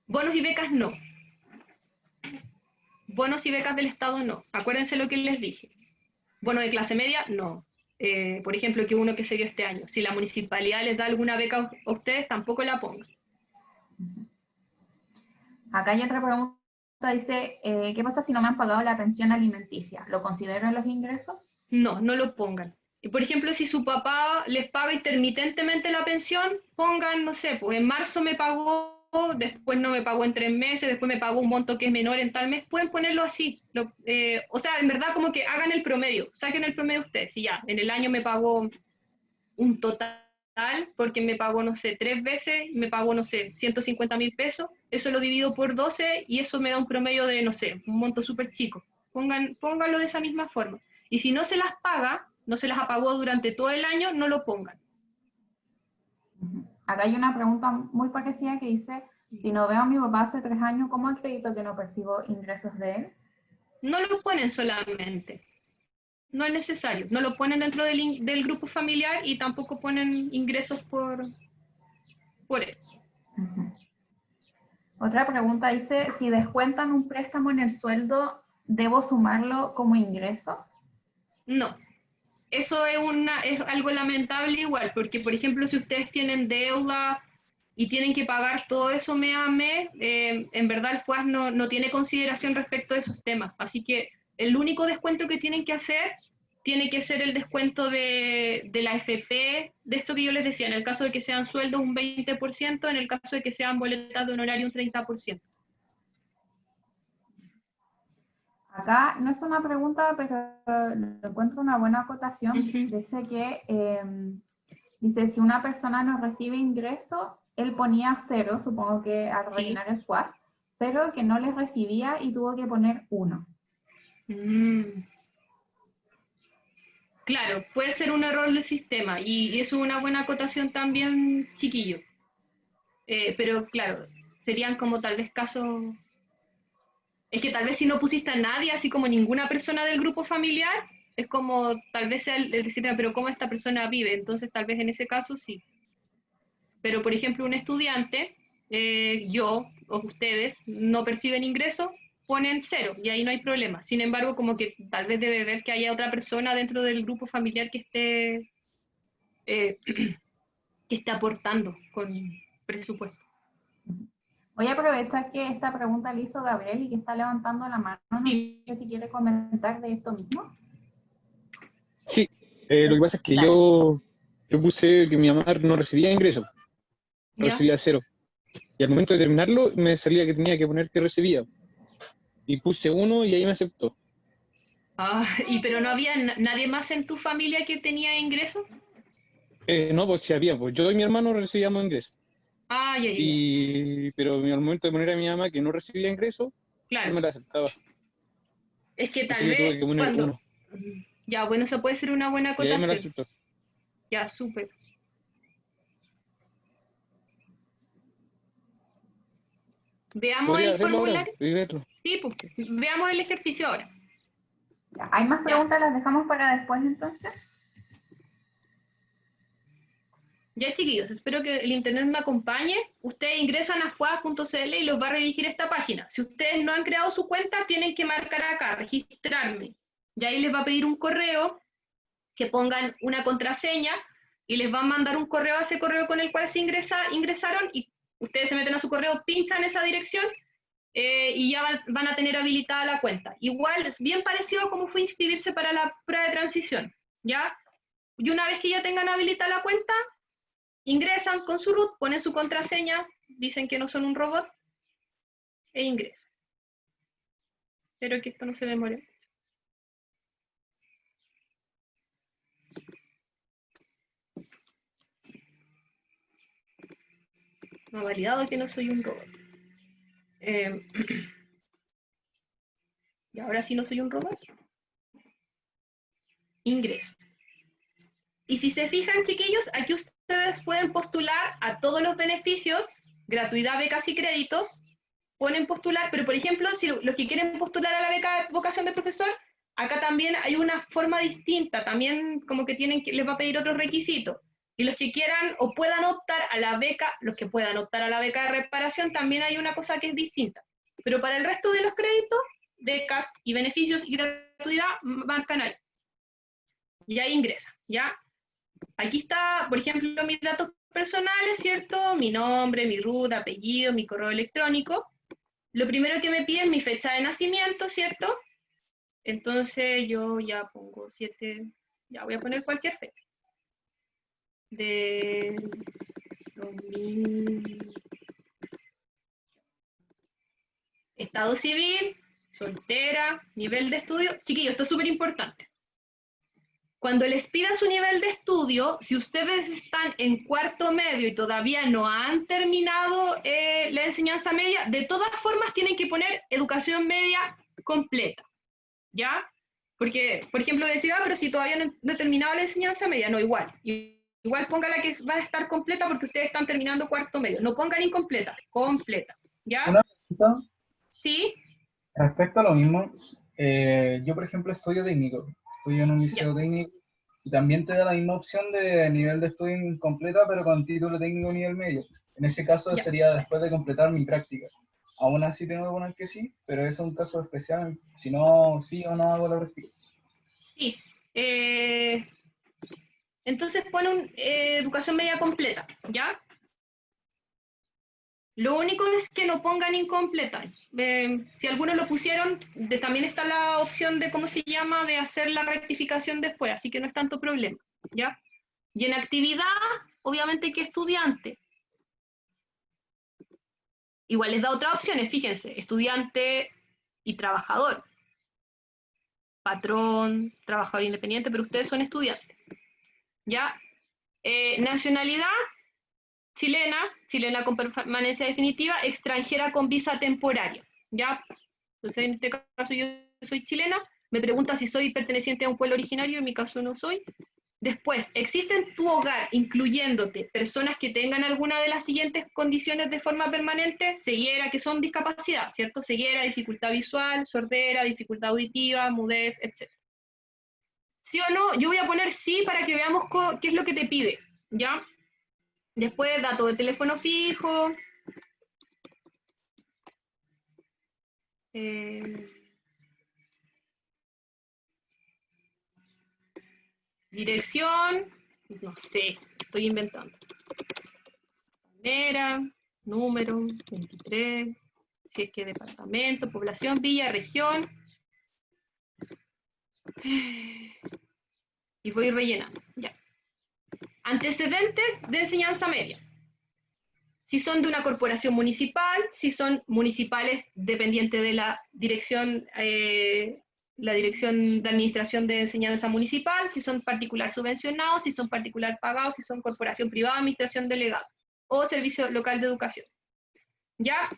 Bonos y becas no. Bonos y becas del Estado no. Acuérdense lo que les dije. Bono de clase media, no. Por ejemplo, que uno que se dio este año. Si la municipalidad les da alguna beca a ustedes, tampoco la pongan. Acá hay otra pregunta, dice, ¿qué pasa si no me han pagado la pensión alimenticia? ¿Lo considero en los ingresos? No, no lo pongan. Y por ejemplo, si su papá les paga intermitentemente la pensión, pongan, no sé, pues en marzo me pagó, después no me pagó en 3 meses, después me pagó un monto que es menor en tal mes, pueden ponerlo así. O sea, en verdad como que hagan el promedio, saquen el promedio ustedes. Si ya, en el año me pagó un total, porque me pagó, no sé, 3 veces, me pagó, no sé, 150.000 pesos, eso lo divido por 12 y eso me da un promedio de, no sé, un monto súper chico. Pónganlo de esa misma forma. Y si no se las paga, no se las apagó durante todo el año, no lo pongan. Acá hay una pregunta muy parecida que dice, si no veo a mi papá hace 3 años, ¿cómo acredito que no percibo ingresos de él? No lo ponen solamente. No es necesario. No lo ponen dentro del grupo familiar y tampoco ponen ingresos por él. Ujú. Otra pregunta dice, si descuentan un préstamo en el sueldo, ¿debo sumarlo como ingreso? No. Eso es algo lamentable igual, porque por ejemplo, si ustedes tienen deuda y tienen que pagar todo eso mes a mes, en verdad el FUAS no tiene consideración respecto de esos temas. Así que el único descuento que tienen que hacer tiene que ser el descuento de la FP, de esto que yo les decía, en el caso de que sean sueldos un 20%, en el caso de que sean boletas de honorario un 30%. Acá no es una pregunta, pero lo encuentro una buena acotación. Dice que, dice, si una persona no recibe ingreso, él ponía 0, supongo que al rellenar el FUAS, pero que no les recibía y tuvo que poner 1. Claro, puede ser un error del sistema y eso es una buena acotación también, chiquillo. Pero claro, serían como tal vez casos... Es que tal vez si no pusiste a nadie, así como ninguna persona del grupo familiar, es como tal vez sea el sistema, pero ¿cómo esta persona vive? Entonces tal vez en ese caso sí. Pero por ejemplo un estudiante, yo o ustedes no perciben ingresos, ponen 0 y ahí no hay problema. Sin embargo, como que tal vez debe ver que haya otra persona dentro del grupo familiar que esté aportando con presupuesto. Voy a aprovechar que esta pregunta la hizo Gabriel y que está levantando la mano. No sé si quiere comentar de esto mismo. Sí, lo que pasa es que yo puse que mi mamá no recibía ingresos, recibía 0. Y al momento de terminarlo me salía que tenía que poner que recibía. Y puse 1 y ahí me aceptó. ¿Pero no había nadie más en tu familia que tenía ingresos? No, pues sí había, pues yo y mi hermano recibíamos ingresos. Pero al momento de poner a mi mamá que no recibía ingresos, claro, no me la aceptaba. Es que tal Así que vez tuve que poner cuando... 1. Ya, bueno, eso puede ser una buena Y ahí me la acotación. aceptó. Ya, súper. Veamos ¿Podría el hacerlo ahora? formulario. Sí, pues, veamos el ejercicio ahora. Ya, ¿hay más preguntas? ¿Las dejamos para después entonces? Ya, chiquillos, espero que el internet me acompañe. Ustedes ingresan a fuas.cl y los va a redirigir a esta página. Si ustedes no han creado su cuenta, tienen que marcar acá, registrarme. Y ahí les va a pedir un correo, que pongan una contraseña, y les van a mandar un correo a ese correo con el cual se ingresaron, y ustedes se meten a su correo, pinchan esa dirección, y ya van a tener habilitada la cuenta. Igual, es bien parecido a cómo fue inscribirse para la prueba de transición, ¿ya? Y una vez que ya tengan habilitada la cuenta, ingresan con su root, ponen su contraseña, dicen que no son un robot, e ingresan. Espero que esto no se demore. Me ha validado que no soy un robot. Y ahora sí no soy un robot. Ingreso. Y si se fijan, chiquillos, aquí ustedes pueden postular a todos los beneficios, gratuidad, becas y créditos, ponen postular, pero por ejemplo, si los que quieren postular a la beca vocación de profesor, acá también hay una forma distinta, también como que les va a pedir otros requisitos. Y los que quieran o puedan optar a la beca, los que puedan optar a la beca de reparación, también hay una cosa que es distinta. Pero para el resto de los créditos, becas y beneficios y gratuidad, marcan ahí. Y ahí ingresan, ¿ya? Aquí está, por ejemplo, mis datos personales, ¿cierto? Mi nombre, mi root, apellido, mi correo electrónico. Lo primero que me pide es mi fecha de nacimiento, ¿cierto? Entonces yo ya pongo 7, ya voy a poner cualquier fecha. De 2000. Estado civil, soltera, nivel de estudio. Chiquillos, esto es súper importante. Cuando les pida su nivel de estudio, si ustedes están en cuarto medio y todavía no han terminado la enseñanza media, de todas formas tienen que poner educación media completa, ¿ya? Porque, por ejemplo, decía, pero si todavía no he terminado la enseñanza media, no, igual Igual ponga la que va a estar completa porque ustedes están terminando cuarto medio. No pongan incompleta, completa. ¿Ya? Una pregunta ¿Sí? respecto a lo mismo. Yo, por ejemplo, estudio técnico. Estudio en un liceo técnico y también te da la misma opción de nivel de estudio incompleta, pero con título técnico nivel medio. En ese caso Ya. sería después de completar mi práctica. Aún así tengo que poner que sí, pero eso es un caso especial. Si no, sí o no hago la práctica. Sí. Entonces pone educación media completa, ¿ya? Lo único es que no pongan incompleta. Si algunos lo pusieron, también está la opción de, ¿cómo se llama?, de hacer la rectificación después, así que no es tanto problema, ¿ya? Y en actividad, obviamente que estudiante. Igual les da otras opciones, fíjense, estudiante y trabajador. Patrón, trabajador independiente, pero ustedes son estudiantes, ¿ya? Nacionalidad, chilena con permanencia definitiva, extranjera con visa temporaria, ¿ya? Entonces, en este caso yo soy chilena, me pregunta si soy perteneciente a un pueblo originario, en mi caso no soy. Después, ¿existe en tu hogar, incluyéndote, personas que tengan alguna de las siguientes condiciones de forma permanente? Ceguera, que son discapacidad, ¿cierto? Ceguera, dificultad visual, sordera, dificultad auditiva, mudez, etc. ¿Sí o no? Yo voy a poner sí para que veamos qué es lo que te pide, ¿ya? Después, datos de teléfono fijo. Dirección, no sé, estoy inventando. Manera, número, 23, si es que departamento, población, villa, región. Y voy rellenando, ya. Antecedentes de enseñanza media. Si son de una corporación municipal, si son municipales dependientes de la dirección de administración de enseñanza municipal, si son particular subvencionados, si son particular pagados, si son corporación privada, administración delegada, o servicio local de educación. ¿Ya?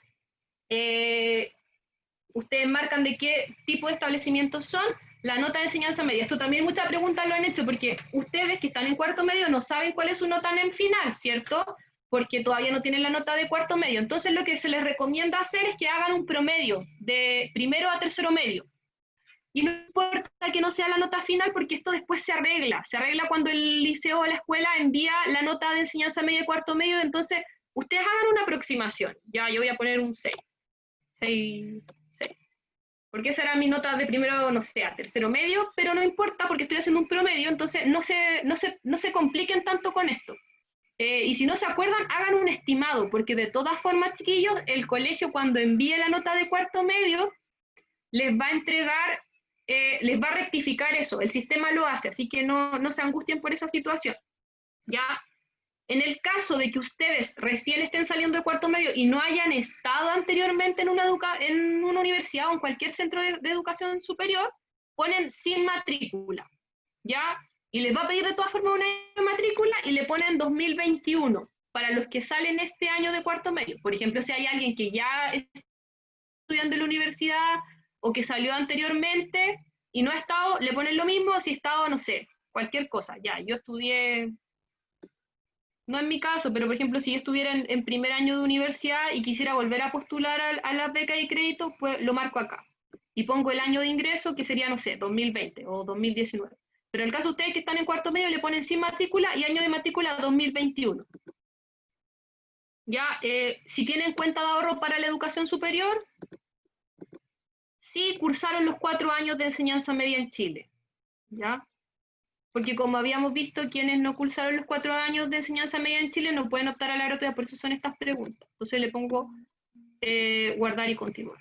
Ustedes marcan de qué tipo de establecimientos son, la nota de enseñanza media. Esto también muchas preguntas lo han hecho, porque ustedes que están en cuarto medio no saben cuál es su nota en final, ¿cierto? Porque todavía no tienen la nota de cuarto medio. Entonces lo que se les recomienda hacer es que hagan un promedio de primero a tercero medio. Y no importa que no sea la nota final, porque esto después se arregla cuando el liceo o la escuela envía la nota de enseñanza media de cuarto medio. Entonces ustedes hagan una aproximación. Ya, yo voy a poner un 6. 6. Porque esa era mi nota de primero, no sé, a tercero medio, pero no importa porque estoy haciendo un promedio, entonces no se compliquen tanto con esto. Y si no se acuerdan, hagan un estimado, porque de todas formas, chiquillos, el colegio cuando envíe la nota de cuarto medio, les va a entregar, les va a rectificar eso, el sistema lo hace, así que no se angustien por esa situación. Ya, en el caso de que ustedes recién estén saliendo de cuarto medio y no hayan estado anteriormente en una universidad o en cualquier centro de educación superior, ponen sin matrícula, ¿ya? Y les va a pedir de todas formas una matrícula y le ponen 2021 para los que salen este año de cuarto medio. Por ejemplo, si hay alguien que ya está estudiando en la universidad o que salió anteriormente y no ha estado, le ponen lo mismo. Si ha estado, no sé, cualquier cosa. Ya, yo estudié, no en mi caso, pero por ejemplo, si yo estuviera en primer año de universidad y quisiera volver a postular a la beca y crédito, pues lo marco acá. Y pongo el año de ingreso, que sería, no sé, 2020 o 2019. Pero en el caso de ustedes que están en cuarto medio, le ponen sin matrícula y año de matrícula 2021. Ya, si tienen cuenta de ahorro para la educación superior, sí cursaron los 4 años de enseñanza media en Chile. ¿Ya? Porque como habíamos visto, quienes no cursaron los 4 años de enseñanza media en Chile no pueden optar a la gratuidad, por eso son estas preguntas. Entonces le pongo guardar y continuar.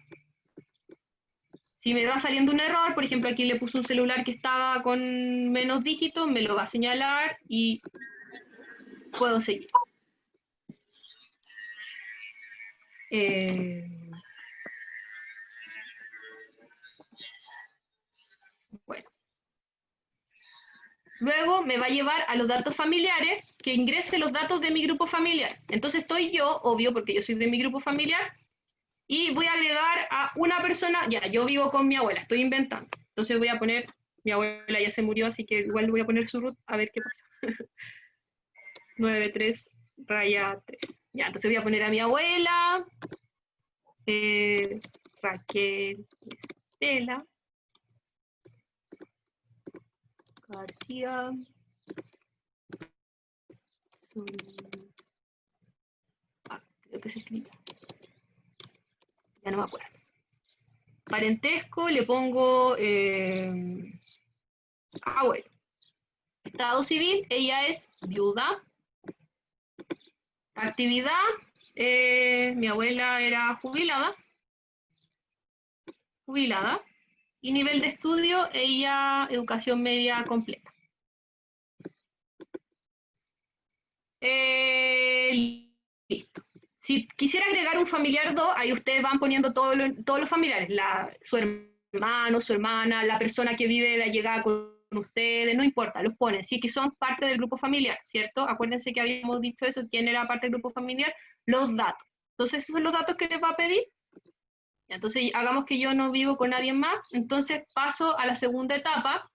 Si me va saliendo un error, por ejemplo, aquí le puse un celular que estaba con menos dígitos, me lo va a señalar y puedo seguir. Bueno. Luego me va a llevar a los datos familiares, que ingrese los datos de mi grupo familiar. Entonces estoy yo, obvio, porque yo soy de mi grupo familiar, y voy a agregar a una persona. Ya, yo vivo con mi abuela, estoy inventando. Entonces voy a poner, mi abuela ya se murió, así que igual le voy a poner su root, a ver qué pasa. 93 raya 3. Ya, entonces voy a poner a mi abuela, Raquel Estela García. Creo que se escribe. Ya no me acuerdo. Parentesco le pongo abuelo. Estado civil, ella es viuda. Actividad, mi abuela era jubilada. Y nivel de estudio, ella educación media completa. Listo. Si quisiera agregar un familiar 2, ahí ustedes van poniendo todos los familiares, su hermano, su hermana, la persona que vive de allegada con ustedes, no importa, los ponen, sí que son parte del grupo familiar, ¿cierto? Acuérdense que habíamos dicho eso, quién era parte del grupo familiar, los datos. Entonces, esos son los datos que les va a pedir. Entonces, hagamos que yo no vivo con nadie más, entonces paso a la segunda etapa,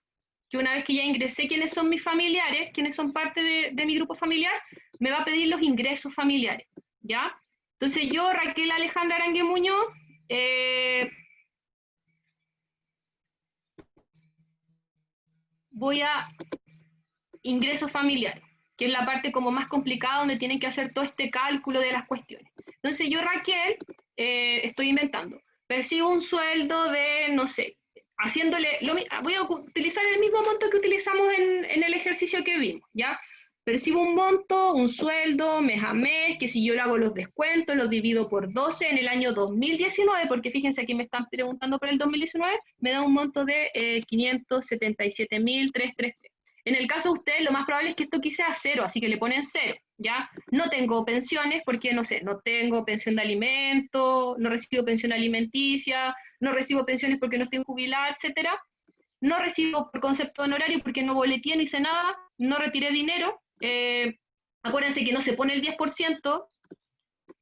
que una vez que ya ingresé quiénes son mis familiares, quiénes son parte de mi grupo familiar, me va a pedir los ingresos familiares, ¿ya? Entonces yo, Raquel Alejandra Arangue Muñoz, voy a ingresos familiares, que es la parte como más complicada donde tienen que hacer todo este cálculo de las cuestiones. Entonces yo, Raquel, estoy inventando, percibo un sueldo de, no sé, voy a utilizar el mismo monto que utilizamos en el ejercicio que vimos, ¿ya? Percibo un monto, un sueldo, mes a mes, que si yo le hago los descuentos, los divido por 12 en el año 2019, porque fíjense aquí me están preguntando por el 2019, me da un monto de 577.333. En el caso de ustedes, lo más probable es que esto aquí sea cero, así que le ponen cero, ¿ya? No tengo pensiones porque, no sé, no tengo pensión de alimento, no recibo pensión alimenticia, no recibo pensiones porque no estoy jubilada, etcétera. No recibo por concepto de honorario porque no boleteé ni hice nada, no retiré dinero. Acuérdense que no se pone el 10%,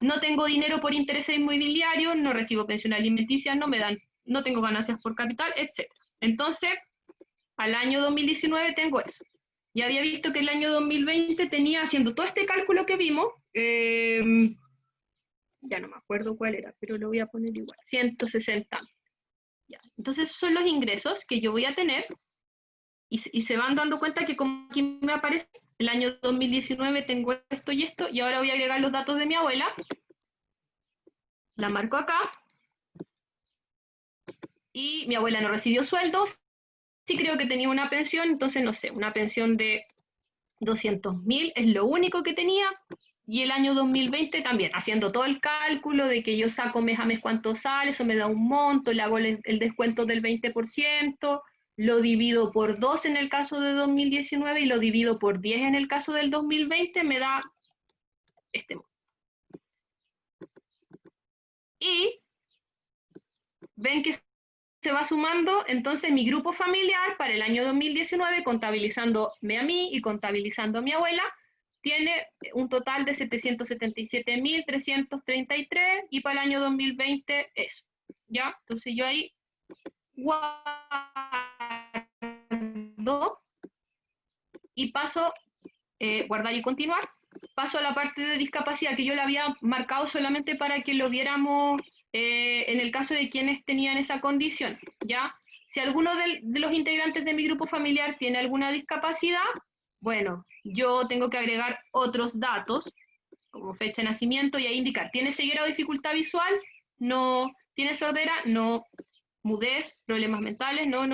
no tengo dinero por intereses inmobiliarios, no recibo pensión alimenticia, no tengo ganancias por capital, etc. Entonces, al año 2019 tengo eso. Ya había visto que el año 2020 tenía, haciendo todo este cálculo que vimos, ya no me acuerdo cuál era, pero lo voy a poner igual, 160. Ya. Entonces, esos son los ingresos que yo voy a tener, y se van dando cuenta que como aquí me aparece, el año 2019 tengo esto y esto, y ahora voy a agregar los datos de mi abuela. La marco acá. Y mi abuela no recibió sueldos. Sí creo que tenía una pensión, entonces no sé, una pensión de 200.000 es lo único que tenía. Y el año 2020 también, haciendo todo el cálculo de que yo saco mes a mes cuánto sale, eso me da un monto, le hago el descuento del 20%, lo divido por 2 en el caso de 2019 y lo divido por 10 en el caso del 2020, me da este monto. Y ven que se va sumando, entonces mi grupo familiar para el año 2019, contabilizándome a mí y contabilizando a mi abuela, tiene un total de 777.333 y para el año 2020 eso, ¿ya? Entonces yo ahí guardo y paso, guardar y continuar, paso a la parte de discapacidad que yo la había marcado solamente para que lo viéramos en el caso de quienes tenían esa condición, ¿ya? Si alguno de los integrantes de mi grupo familiar tiene alguna discapacidad, bueno, yo tengo que agregar otros datos, como fecha de nacimiento, y ahí indicar, ¿tiene ceguera o dificultad visual? No. ¿Tiene sordera? No. ¿Mudez? ¿Problemas mentales? No.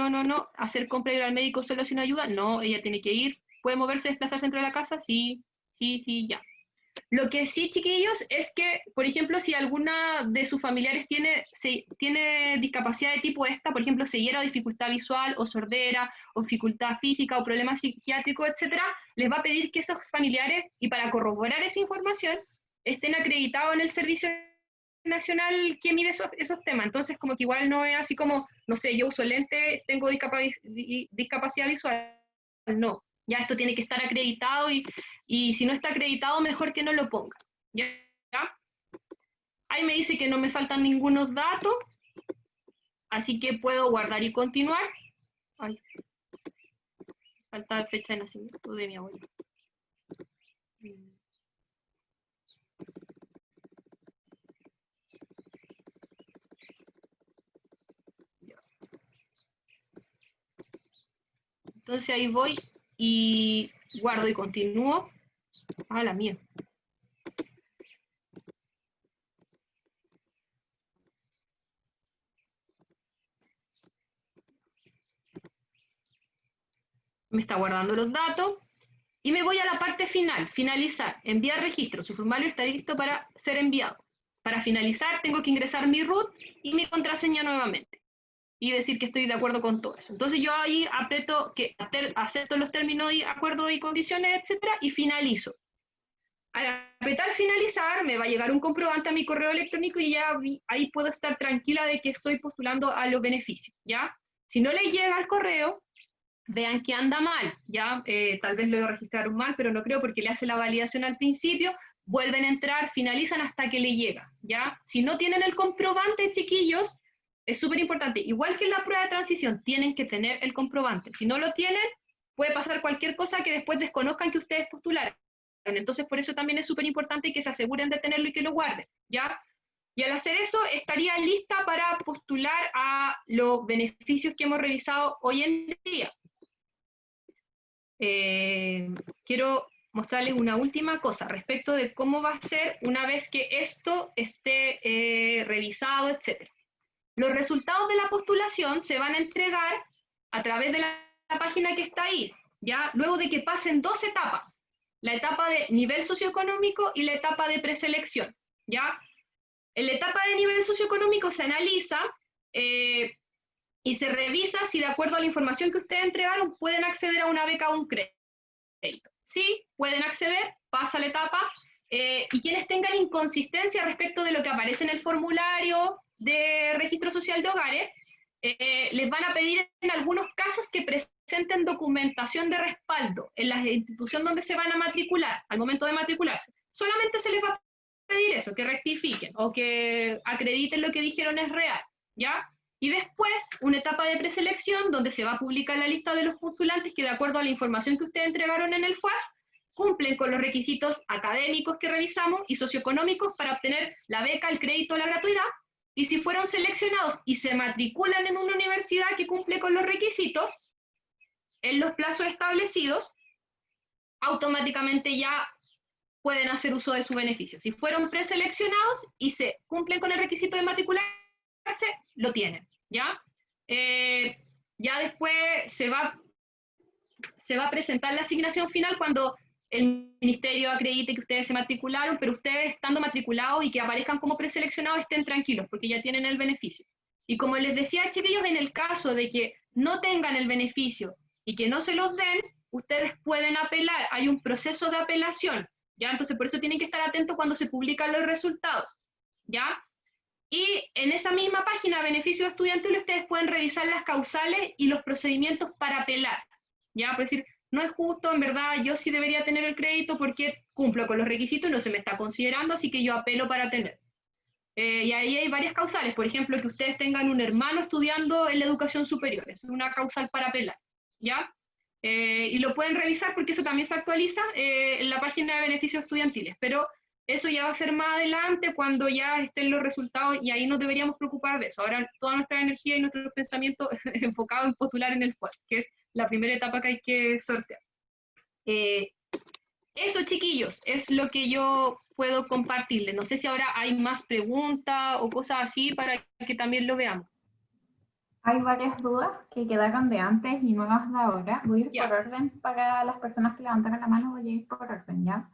¿Hacer compra y ir al médico solo sin ayuda? No, ella tiene que ir. ¿Puede moverse, desplazarse dentro de la casa? Sí, ya. Lo que sí, chiquillos, es que, por ejemplo, si alguna de sus familiares tiene discapacidad de tipo esta, por ejemplo, ceguera o dificultad visual, o sordera, o dificultad física, o problemas psiquiátricos, etcétera, les va a pedir que esos familiares, y para corroborar esa información, estén acreditados en el Servicio Nacional que mide esos temas. Entonces, como que igual no es así como, no sé, yo uso lente, tengo discapacidad visual. No, ya esto tiene que estar acreditado y si no está acreditado, mejor que no lo ponga. ¿Ya? Ahí me dice que no me faltan ningunos datos, así que puedo guardar y continuar. Ay, falta fecha de nacimiento de mi abuelo. Entonces ahí voy y guardo y continúo. Ah, la mía. Me está guardando los datos. Y me voy a la parte final, finalizar, enviar registro. Su formulario está listo para ser enviado. Para finalizar tengo que ingresar mi root y mi contraseña nuevamente. Y decir que estoy de acuerdo con todo eso. Entonces yo ahí aprieto que acepto los términos y acuerdos y condiciones, etcétera, y finalizo. Al apretar finalizar me va a llegar un comprobante a mi correo electrónico y ya ahí puedo estar tranquila de que estoy postulando a los beneficios, ¿ya? Si no le llega al correo, vean que anda mal, ¿ya? Tal vez lo registraron mal, pero no creo porque le hace la validación al principio, vuelven a entrar, finalizan hasta que le llega, ¿ya? Si no tienen el comprobante, chiquillos, es súper importante, igual que en la prueba de transición, tienen que tener el comprobante. Si no lo tienen, puede pasar cualquier cosa que después desconozcan que ustedes postularon. Entonces, por eso también es súper importante que se aseguren de tenerlo y que lo guarden, ¿ya? Y al hacer eso, estaría lista para postular a los beneficios que hemos revisado hoy en día. Quiero mostrarles una última cosa respecto de cómo va a ser una vez que esto esté revisado, etc. Los resultados de la postulación se van a entregar a través de la página que está ahí, ¿ya? Luego de que pasen 2 etapas, la etapa de nivel socioeconómico y la etapa de preselección, ¿ya? En la etapa de nivel socioeconómico se analiza y se revisa si de acuerdo a la información que ustedes entregaron pueden acceder a una beca o un crédito. Sí, pueden acceder, pasa la etapa, y quienes tengan inconsistencia respecto de lo que aparece en el formulario de registro social de hogares, les van a pedir en algunos casos que presenten documentación de respaldo en la institución donde se van a matricular, al momento de matricularse. Solamente se les va a pedir eso, que rectifiquen o que acrediten lo que dijeron es real, ¿ya? Y después, una etapa de preselección donde se va a publicar la lista de los postulantes que de acuerdo a la información que ustedes entregaron en el FUAS, cumplen con los requisitos académicos que revisamos y socioeconómicos para obtener la beca, el crédito o la gratuidad. Y si fueron seleccionados y se matriculan en una universidad que cumple con los requisitos, en los plazos establecidos, automáticamente ya pueden hacer uso de su beneficio. Si fueron preseleccionados y se cumplen con el requisito de matricularse, lo tienen, ¿ya? Ya después se va a presentar la asignación final cuando el ministerio acredite que ustedes se matricularon, pero ustedes estando matriculados y que aparezcan como preseleccionados estén tranquilos, porque ya tienen el beneficio. Y como les decía, chiquillos, en el caso de que no tengan el beneficio y que no se los den, ustedes pueden apelar, hay un proceso de apelación, ¿ya? Entonces por eso tienen que estar atentos cuando se publican los resultados, ¿ya? Y en esa misma página, beneficios estudiantiles, ustedes pueden revisar las causales y los procedimientos para apelar, ¿ya? Por decir, no es justo, en verdad, yo sí debería tener el crédito porque cumplo con los requisitos y no se me está considerando, así que yo apelo para tener. Y ahí hay varias causales, por ejemplo, que ustedes tengan un hermano estudiando en la educación superior, es una causal para apelar, ¿ya? Y lo pueden revisar porque eso también se actualiza en la página de beneficios estudiantiles, pero eso ya va a ser más adelante cuando ya estén los resultados y ahí nos deberíamos preocupar de eso. Ahora toda nuestra energía y nuestro pensamiento enfocado en postular en el FUAS, que es la primera etapa que hay que sortear. Eso, chiquillos, es lo que yo puedo compartirles. No sé si ahora hay más preguntas o cosas así para que también lo veamos. Hay varias dudas que quedaron de antes y nuevas de ahora. Voy a ir por orden para las personas que levantaron la mano, voy a ir por orden, ¿ya?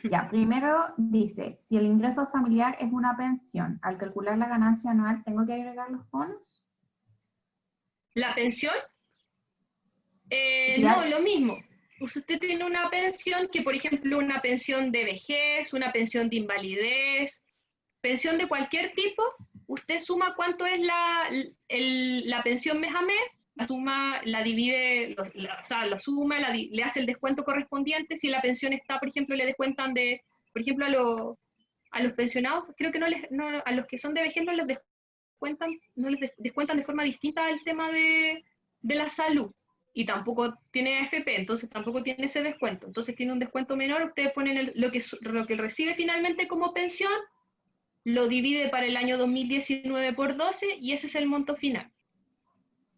Ya, primero dice, si el ingreso familiar es una pensión, al calcular la ganancia anual, ¿tengo que agregar los bonos? ¿La pensión? No, lo mismo. Usted tiene una pensión que, por ejemplo, una pensión de vejez, una pensión de invalidez, pensión de cualquier tipo, usted suma cuánto es la pensión mes a mes, la suma, la divide, o sea, lo suma, le hace el descuento correspondiente. Si la pensión está, por ejemplo, le descuentan por ejemplo, a los pensionados, creo que a los que son de vejez no les descuentan de forma distinta al tema de la salud. y tampoco tiene AFP, entonces tampoco tiene ese descuento. Entonces tiene un descuento menor, ustedes ponen lo que recibe finalmente como pensión, lo divide para el año 2019 por 12 y ese es el monto final.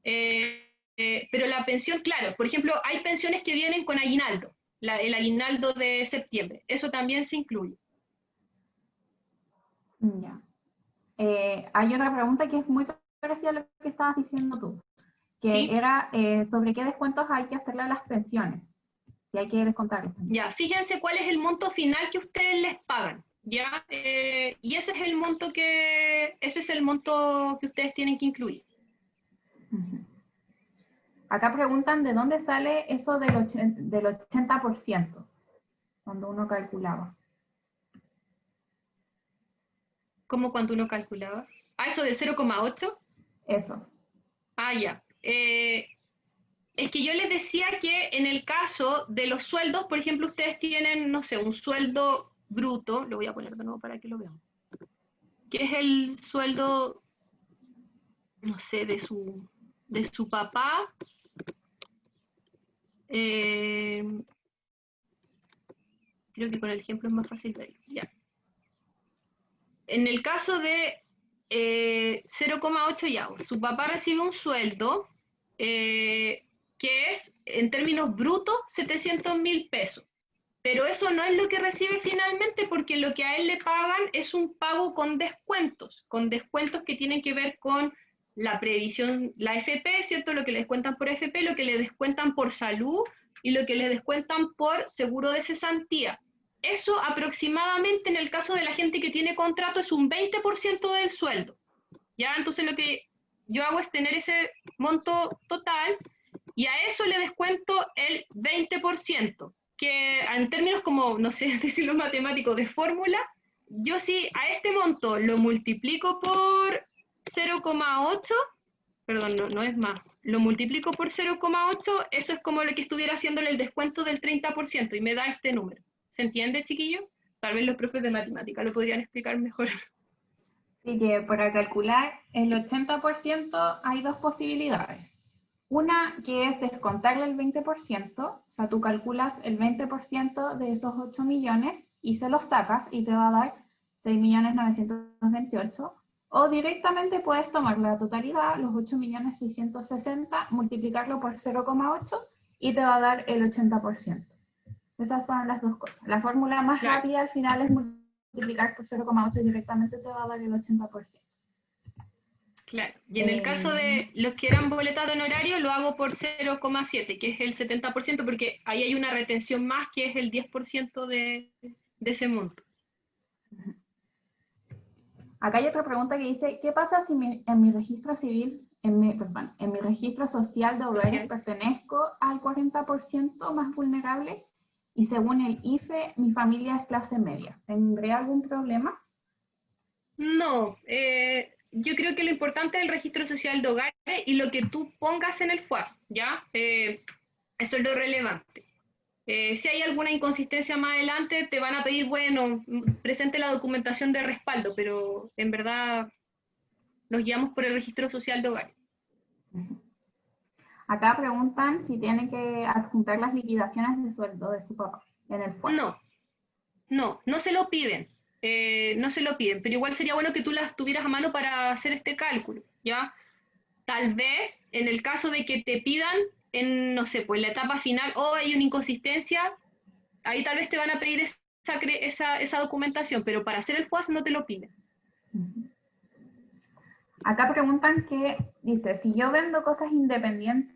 Pero la pensión, claro, por ejemplo, hay pensiones que vienen con aguinaldo, el aguinaldo de septiembre, eso también se incluye. Ya. Hay otra pregunta que es muy parecida a lo que estabas diciendo tú, que ¿Sí? era sobre qué descuentos hay que hacerle a las pensiones, si hay que descontarles. Ya, fíjense cuál es el monto final que ustedes les pagan, ¿ya? Y ese es el monto que ustedes tienen que incluir. Ujú. Acá preguntan de dónde sale eso del 80%, cuando uno calculaba. ¿Cómo cuánto uno calculaba? Ah, eso del 0,8. Eso. Ah, ya. Es que yo les decía que en el caso de los sueldos, por ejemplo, ustedes tienen, no sé, un sueldo bruto, lo voy a poner de nuevo para que lo vean, que es el sueldo, no sé, de su papá. Creo que con el ejemplo es más fácil de ir. Ya. En el caso de 0,8 ya, su papá recibe un sueldo que es, en términos brutos, 700.000 pesos. Pero eso no es lo que recibe finalmente, porque lo que a él le pagan es un pago con descuentos que tienen que ver con la previsión, la FP, ¿cierto? Lo que le descuentan por FP, lo que le descuentan por salud y lo que le descuentan por seguro de cesantía. Eso aproximadamente en el caso de la gente que tiene contrato es un 20% del sueldo, ¿ya? Entonces lo que yo hago es tener ese monto total y a eso le descuento el 20%, que en términos como, no sé decirlo matemáticos de fórmula, yo sí a este monto lo multiplico por 0,8, perdón, no es más, lo multiplico por 0,8, eso es como lo que estuviera haciéndole el descuento del 30% y me da este número. ¿Se entiende, chiquillo? Tal vez los profes de matemática lo podrían explicar mejor. Así que para calcular el 80% hay dos posibilidades. Una que es descontarle el 20%, o sea, tú calculas el 20% de esos 8 millones y se los sacas y te va a dar 6.928.000. O directamente puedes tomar la totalidad, los 8.660.000, multiplicarlo por 0,8 y te va a dar el 80%. Esas son las dos cosas. La fórmula más rápida al final es multiplicar por 0,8 y directamente te va a dar el 80%. Claro, y en el caso de los que eran boletas de honorario, lo hago por 0,7, que es el 70%, porque ahí hay una retención más, que es el 10% de ese monto. Acá hay otra pregunta que dice, ¿qué pasa si en mi registro civil, en mi registro social de hogares pertenezco al 40% más vulnerable y según el IFE mi familia es clase media? ¿Tendré algún problema? No, yo creo que lo importante es el registro social de hogares y lo que tú pongas en el FUAS, ¿ya? Eso es lo relevante. Si hay alguna inconsistencia más adelante, te van a pedir, bueno, presente la documentación de respaldo, pero en verdad nos guiamos por el registro social de hogares. Acá preguntan si tienen que adjuntar las liquidaciones de sueldo de su papá en el FUAS. No se lo piden. No se lo piden, pero igual sería bueno que tú las tuvieras a mano para hacer este cálculo, ¿ya? Tal vez en el caso de que te pidan en, no sé, pues la etapa final o hay una inconsistencia, ahí tal vez te van a pedir esa documentación, pero para hacer el FUAS no te lo piden. Acá preguntan que, dice, si yo vendo cosas independientes,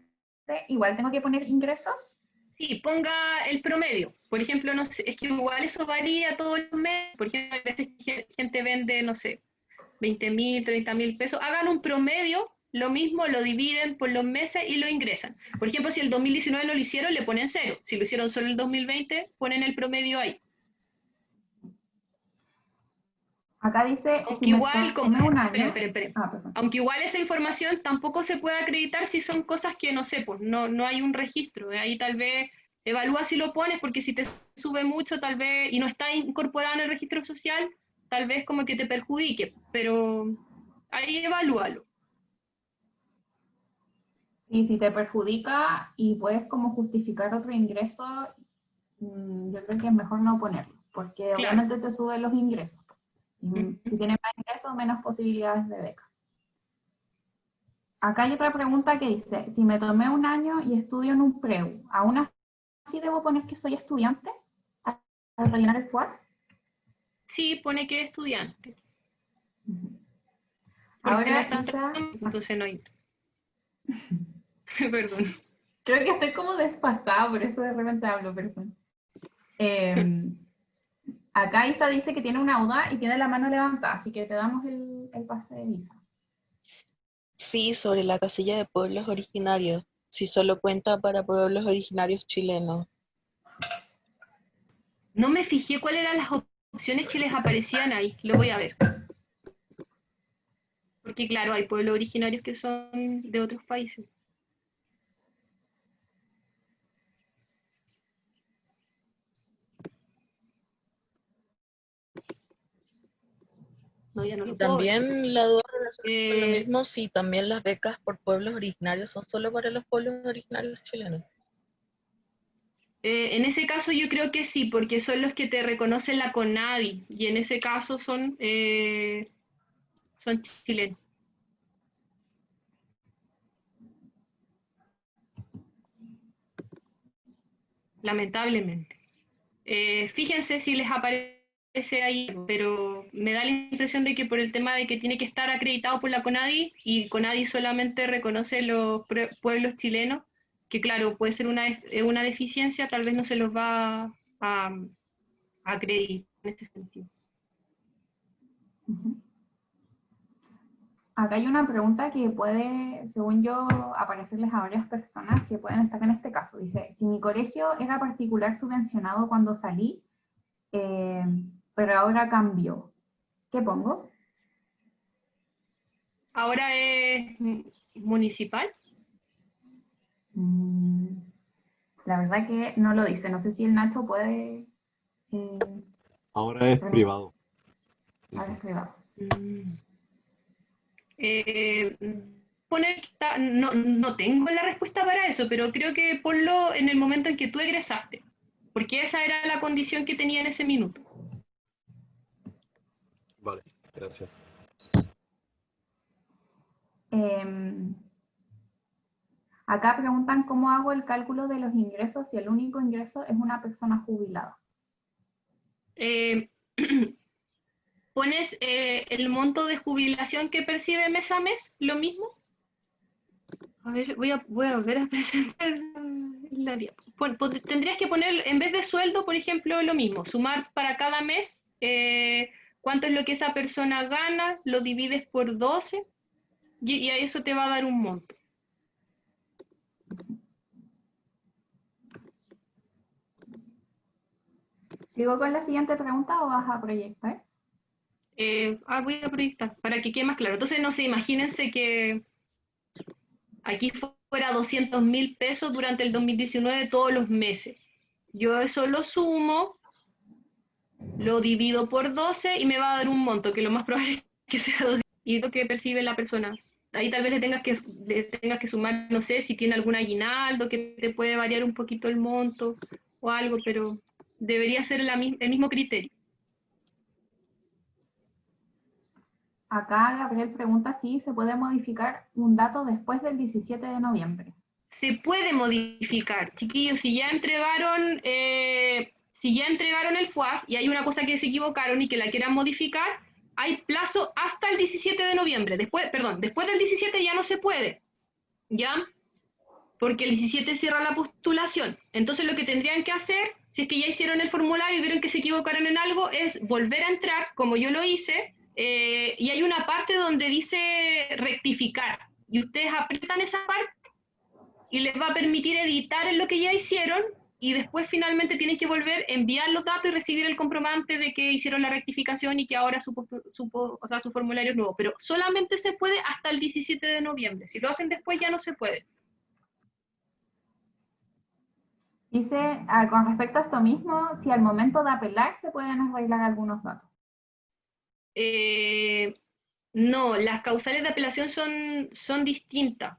¿igual tengo que poner ingresos? Sí, ponga el promedio. Por ejemplo, no sé, es que igual eso varía todos los meses. Por ejemplo, a veces gente vende, no sé, 20.000, 30.000 pesos. Hagan un promedio, lo mismo, lo dividen por los meses y lo ingresan. Por ejemplo, si el 2019 no lo hicieron, le ponen 0. Si lo hicieron solo el 2020, ponen el promedio ahí. Acá dice, Aunque si igual, tomé un año... esperen. Perdón. Aunque igual esa información tampoco se puede acreditar si son cosas que, no sé, pues no hay un registro. Ahí tal vez evalúa si lo pones, porque si te sube mucho, tal vez, y no está incorporado en el registro social, tal vez como que te perjudique, pero ahí evalúalo. Y si te perjudica y puedes como justificar otro ingreso, yo creo que es mejor no ponerlo, porque Claro. obviamente te suben los ingresos. Y Ujú. si tienes más ingresos, menos posibilidades de beca. Acá hay otra pregunta que dice, si me tomé un año y estudio en un PREU, ¿aún así debo poner que soy estudiante al rellenar el FUAR? Sí, pone que es estudiante. Porque Ahora, no está Isa, entonces no hay. Perdón. creo que estoy como desfasada, por eso de repente hablo, perdón. Acá Isa dice que tiene una duda y tiene la mano levantada, así que te damos el pase de Isa. Sí, sobre la casilla de pueblos originarios, si solo cuenta para pueblos originarios chilenos. No me fijé cuáles eran las opciones que les aparecían ahí. Lo voy a ver. Porque claro, hay pueblos originarios que son de otros países. No, ya no Y lo puedo ver. también la duda relacionada con lo Eh, mismo, si también las becas por pueblos originarios son solo para los pueblos originarios chilenos. en ese caso yo creo que sí, porque son los que te reconocen la CONADI, y en ese caso son chilenos. Lamentablemente. Fíjense si les aparece ahí, pero me da la impresión de que por el tema de que tiene que estar acreditado por la CONADI, y CONADI solamente reconoce los pueblos chilenos, que claro, puede ser una deficiencia, tal vez no se los va a acreditar en ese sentido. Acá hay una pregunta que puede, según yo, aparecerles a varias personas que pueden estar en este caso. Dice, si mi colegio era particular subvencionado cuando salí, pero ahora cambió, ¿qué pongo? Ahora es municipal. La verdad que no lo dice. No sé si el Nacho puede... Ahora es privado. Ahora es privado. Poner no tengo la respuesta para eso, pero creo que ponlo en el momento en que tú egresaste, porque esa era la condición que tenía en ese minuto. Vale, gracias. Acá preguntan cómo hago el cálculo de los ingresos si el único ingreso es una persona jubilada. Pones el monto de jubilación que percibe mes a mes, lo mismo. A ver, voy a volver a presentar la diapositiva. Tendrías que poner, en vez de sueldo, por ejemplo, lo mismo, sumar para cada mes cuánto es lo que esa persona gana, lo divides por 12 y a eso te va a dar un monto. ¿Sigo con la siguiente pregunta o vas a proyectar? Voy a proyectar para que quede más claro. Entonces, no sé, imagínense que aquí fuera 200.000 pesos durante el 2019 todos los meses. Yo eso lo sumo, lo divido por 12 y me va a dar un monto, que lo más probable es que sea 200, y lo que percibe la persona. Ahí tal vez le tengas que sumar, no sé, si tiene algún aguinaldo, que te puede variar un poquito el monto o algo, pero debería ser el mismo criterio. Acá Gabriel pregunta si se puede modificar un dato después del 17 de noviembre. Se puede modificar, chiquillos, si ya entregaron el FUAS y hay una cosa que se equivocaron y que la quieran modificar, hay plazo hasta el 17 de noviembre. Después del 17 ya no se puede, ¿ya? Porque el 17 cierra la postulación. Entonces lo que tendrían que hacer, si es que ya hicieron el formulario y vieron que se equivocaron en algo, es volver a entrar, como yo lo hice, y hay una parte donde dice rectificar. Y ustedes aprietan esa parte y les va a permitir editar en lo que ya hicieron, y después finalmente tienen que volver a enviar los datos y recibir el comprobante de que hicieron la rectificación y que ahora su formulario es nuevo. Pero solamente se puede hasta el 17 de noviembre. Si lo hacen después ya no se puede. Dice, con respecto a esto mismo, si al momento de apelar se pueden arreglar algunos datos. No, las causales de apelación son distintas.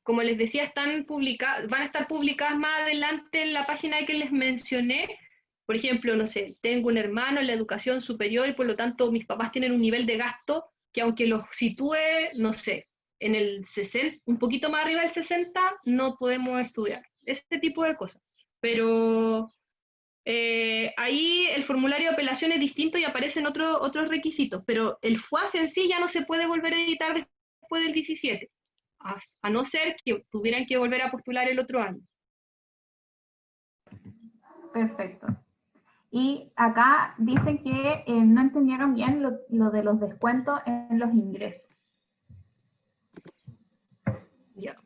Como les decía, están publicadas, van a estar publicadas más adelante en la página que les mencioné. Por ejemplo, no sé, tengo un hermano en la educación superior y por lo tanto mis papás tienen un nivel de gasto que aunque los sitúe, no sé, en el 60, un poquito más arriba del 60, no podemos estudiar. Ese tipo de cosas. Pero ahí el formulario de apelación es distinto y aparecen otros requisitos, pero el FUAS en sí ya no se puede volver a editar después del 17, a no ser que tuvieran que volver a postular el otro año. Perfecto. Y acá dicen que no entendieron bien lo de los descuentos en los ingresos. Ya.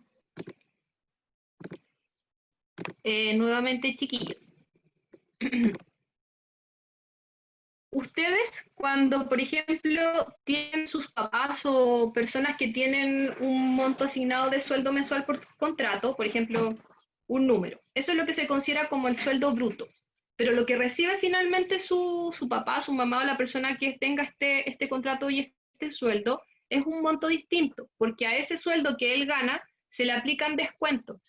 Nuevamente, chiquillos. Ustedes, cuando, por ejemplo, tienen sus papás o personas que tienen un monto asignado de sueldo mensual por contrato, por ejemplo, un número, eso es lo que se considera como el sueldo bruto. Pero lo que recibe finalmente su papá, su mamá o la persona que tenga este contrato y este sueldo es un monto distinto, porque a ese sueldo que él gana se le aplican descuentos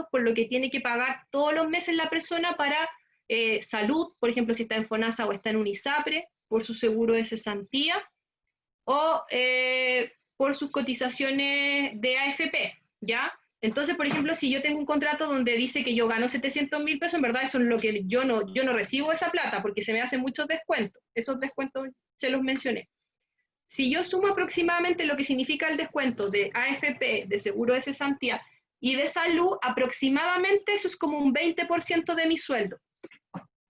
por lo que tiene que pagar todos los meses la persona para salud, por ejemplo, si está en FONASA o está en UNISAPRE, por su seguro de cesantía, o por sus cotizaciones de AFP, ¿ya? Entonces, por ejemplo, si yo tengo un contrato donde dice que yo gano 700.000 pesos, en verdad eso es lo que yo no recibo esa plata porque se me hacen muchos descuentos. Esos descuentos se los mencioné. Si yo sumo aproximadamente lo que significa el descuento de AFP, de seguro de cesantía y de salud, aproximadamente eso es como un 20% de mi sueldo.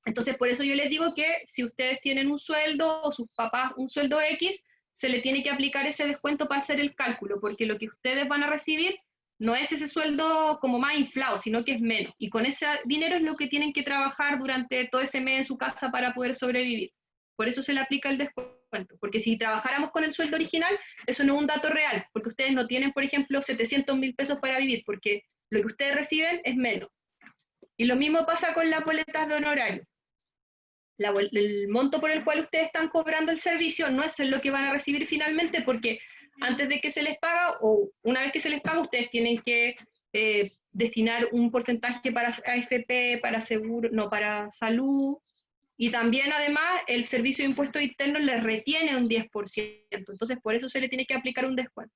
Entonces, por eso yo les digo que si ustedes tienen un sueldo o sus papás un sueldo X, se le tiene que aplicar ese descuento para hacer el cálculo, porque lo que ustedes van a recibir no es ese sueldo como más inflado, sino que es menos. Y con ese dinero es lo que tienen que trabajar durante todo ese mes en su casa para poder sobrevivir. Por eso se le aplica el descuento, porque si trabajáramos con el sueldo original, eso no es un dato real, porque ustedes no tienen, por ejemplo, 700.000 pesos para vivir, porque lo que ustedes reciben es menos. Y lo mismo pasa con las boletas de honorario. El monto por el cual ustedes están cobrando el servicio no es lo que van a recibir finalmente, porque antes de que se les paga o una vez que se les paga, ustedes tienen que destinar un porcentaje para AFP, para seguro, no, para salud, y también además el servicio de impuestos internos les retiene un 10%, entonces por eso se le tiene que aplicar un descuento.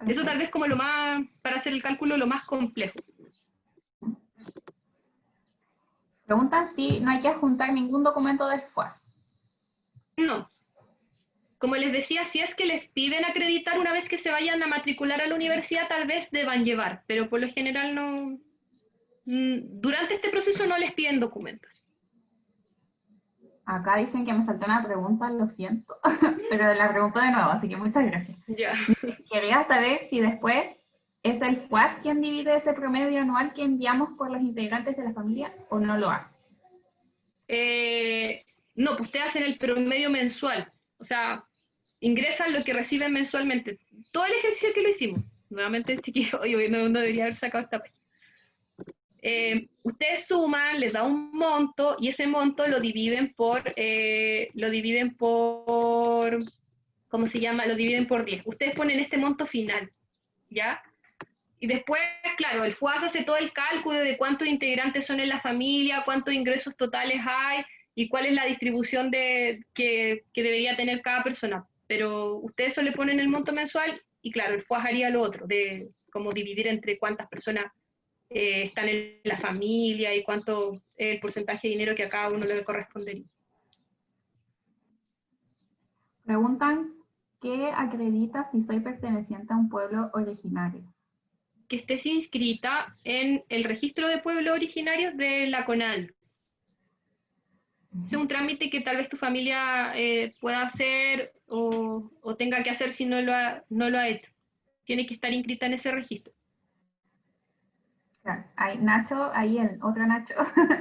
Eso tal vez como lo más, para hacer el cálculo, lo más complejo. Preguntan si no hay que adjuntar ningún documento del FUAS. No. Como les decía, si es que les piden acreditar una vez que se vayan a matricular a la universidad, tal vez deban llevar, pero por lo general no. Durante este proceso no les piden documentos. Acá dicen que me saltó una pregunta, lo siento, pero la pregunto de nuevo, así que muchas gracias. Ya. Quería saber si después es el FUAS quien divide ese promedio anual que enviamos por los integrantes de la familia o no lo hace. No, pues ustedes hacen el promedio mensual, o sea, ingresan lo que reciben mensualmente. Todo el ejercicio que lo hicimos, nuevamente chiquillo, oye, no debería haber sacado esta página. Ustedes suman, les da un monto y ese monto lo dividen por, ¿cómo se llama? Lo dividen por 10. Ustedes ponen este monto final, ¿ya? Y después, claro, el FUAS hace todo el cálculo de cuántos integrantes son en la familia, cuántos ingresos totales hay y cuál es la distribución que debería tener cada persona. Pero ustedes solo le ponen el monto mensual y claro, el FUAS haría lo otro, de cómo dividir entre cuántas personas están en la familia y cuánto es el porcentaje de dinero que a cada uno le correspondería. Preguntan, ¿qué acredita si soy perteneciente a un pueblo originario? Que estés inscrita en el registro de pueblos originarios de la CONAL. Es un trámite que tal vez tu familia pueda hacer o tenga que hacer si no lo ha hecho. Tiene que estar inscrita en ese registro. Claro, Nacho, ahí el otro Nacho,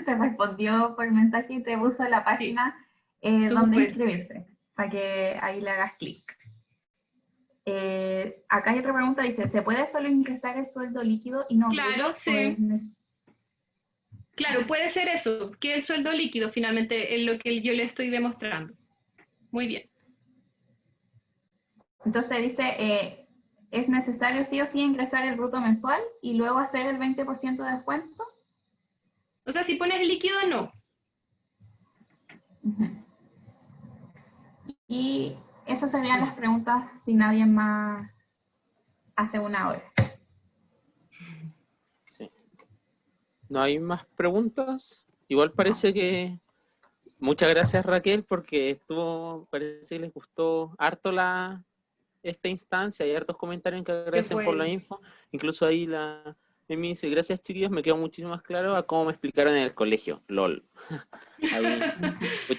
te respondió por mensaje y te puso la página donde inscribirse, para que ahí le hagas clic. Acá hay otra pregunta, dice, ¿se puede solo ingresar el sueldo líquido y no Claro, bruto? sí. Claro, puede ser eso, que el sueldo líquido finalmente es lo que yo le estoy demostrando. Muy bien. Entonces dice, ¿es necesario sí o sí ingresar el bruto mensual y luego hacer el 20% de descuento? O sea, si pones líquido, no. Ujú. Y esas serían las preguntas si nadie más hace una hora. Sí. ¿No hay más preguntas? Igual parece que... Muchas gracias, Raquel, porque parece que les gustó harto esta instancia. Hay hartos comentarios que agradecen por la bueno. info. Incluso ahí la Emi dice, gracias chiquillos, me quedó muchísimo más claro a cómo me explicaron en el colegio. LOL.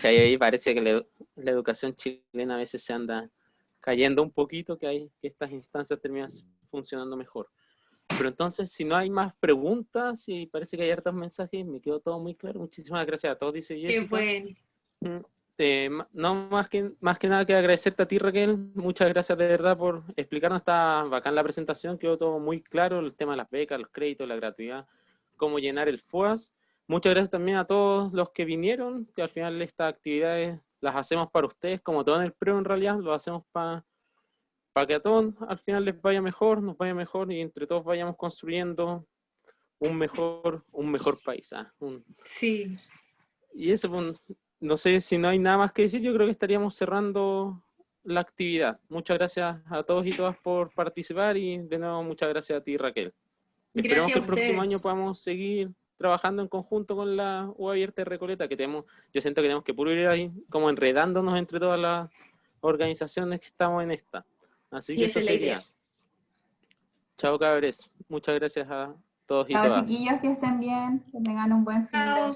Ahí parece que la educación chilena a veces se anda cayendo un poquito, que estas instancias terminan funcionando mejor. Pero entonces, si no hay más preguntas y parece que hay hartos mensajes, me quedó todo muy claro. Muchísimas gracias a todos, dice Jessica. Qué bueno. No más que nada que agradecerte a ti, Raquel. Muchas gracias de verdad por explicarnos. Está bacán la presentación, quedó todo muy claro, el tema de las becas, los créditos, la gratuidad, cómo llenar el FUAS. Muchas gracias también a todos los que vinieron, que al final estas actividades las hacemos para ustedes, como todo en el PREU en realidad, lo hacemos para que a todos al final les vaya mejor, nos vaya mejor y entre todos vayamos construyendo un mejor país. Sí. Y eso, pues, no sé si no hay nada más que decir, yo creo que estaríamos cerrando la actividad. Muchas gracias a todos y todas por participar y de nuevo muchas gracias a ti, Raquel. Esperemos que el próximo año podamos seguir trabajando en conjunto con la U Abierta de Recoleta, yo siento que tenemos que puro ir ahí como enredándonos entre todas las organizaciones que estamos en esta. Así que eso sería. Chao, cabres. Muchas gracias a todos y Chao, todas. chiquillos, que estén bien, que tengan un buen fin de...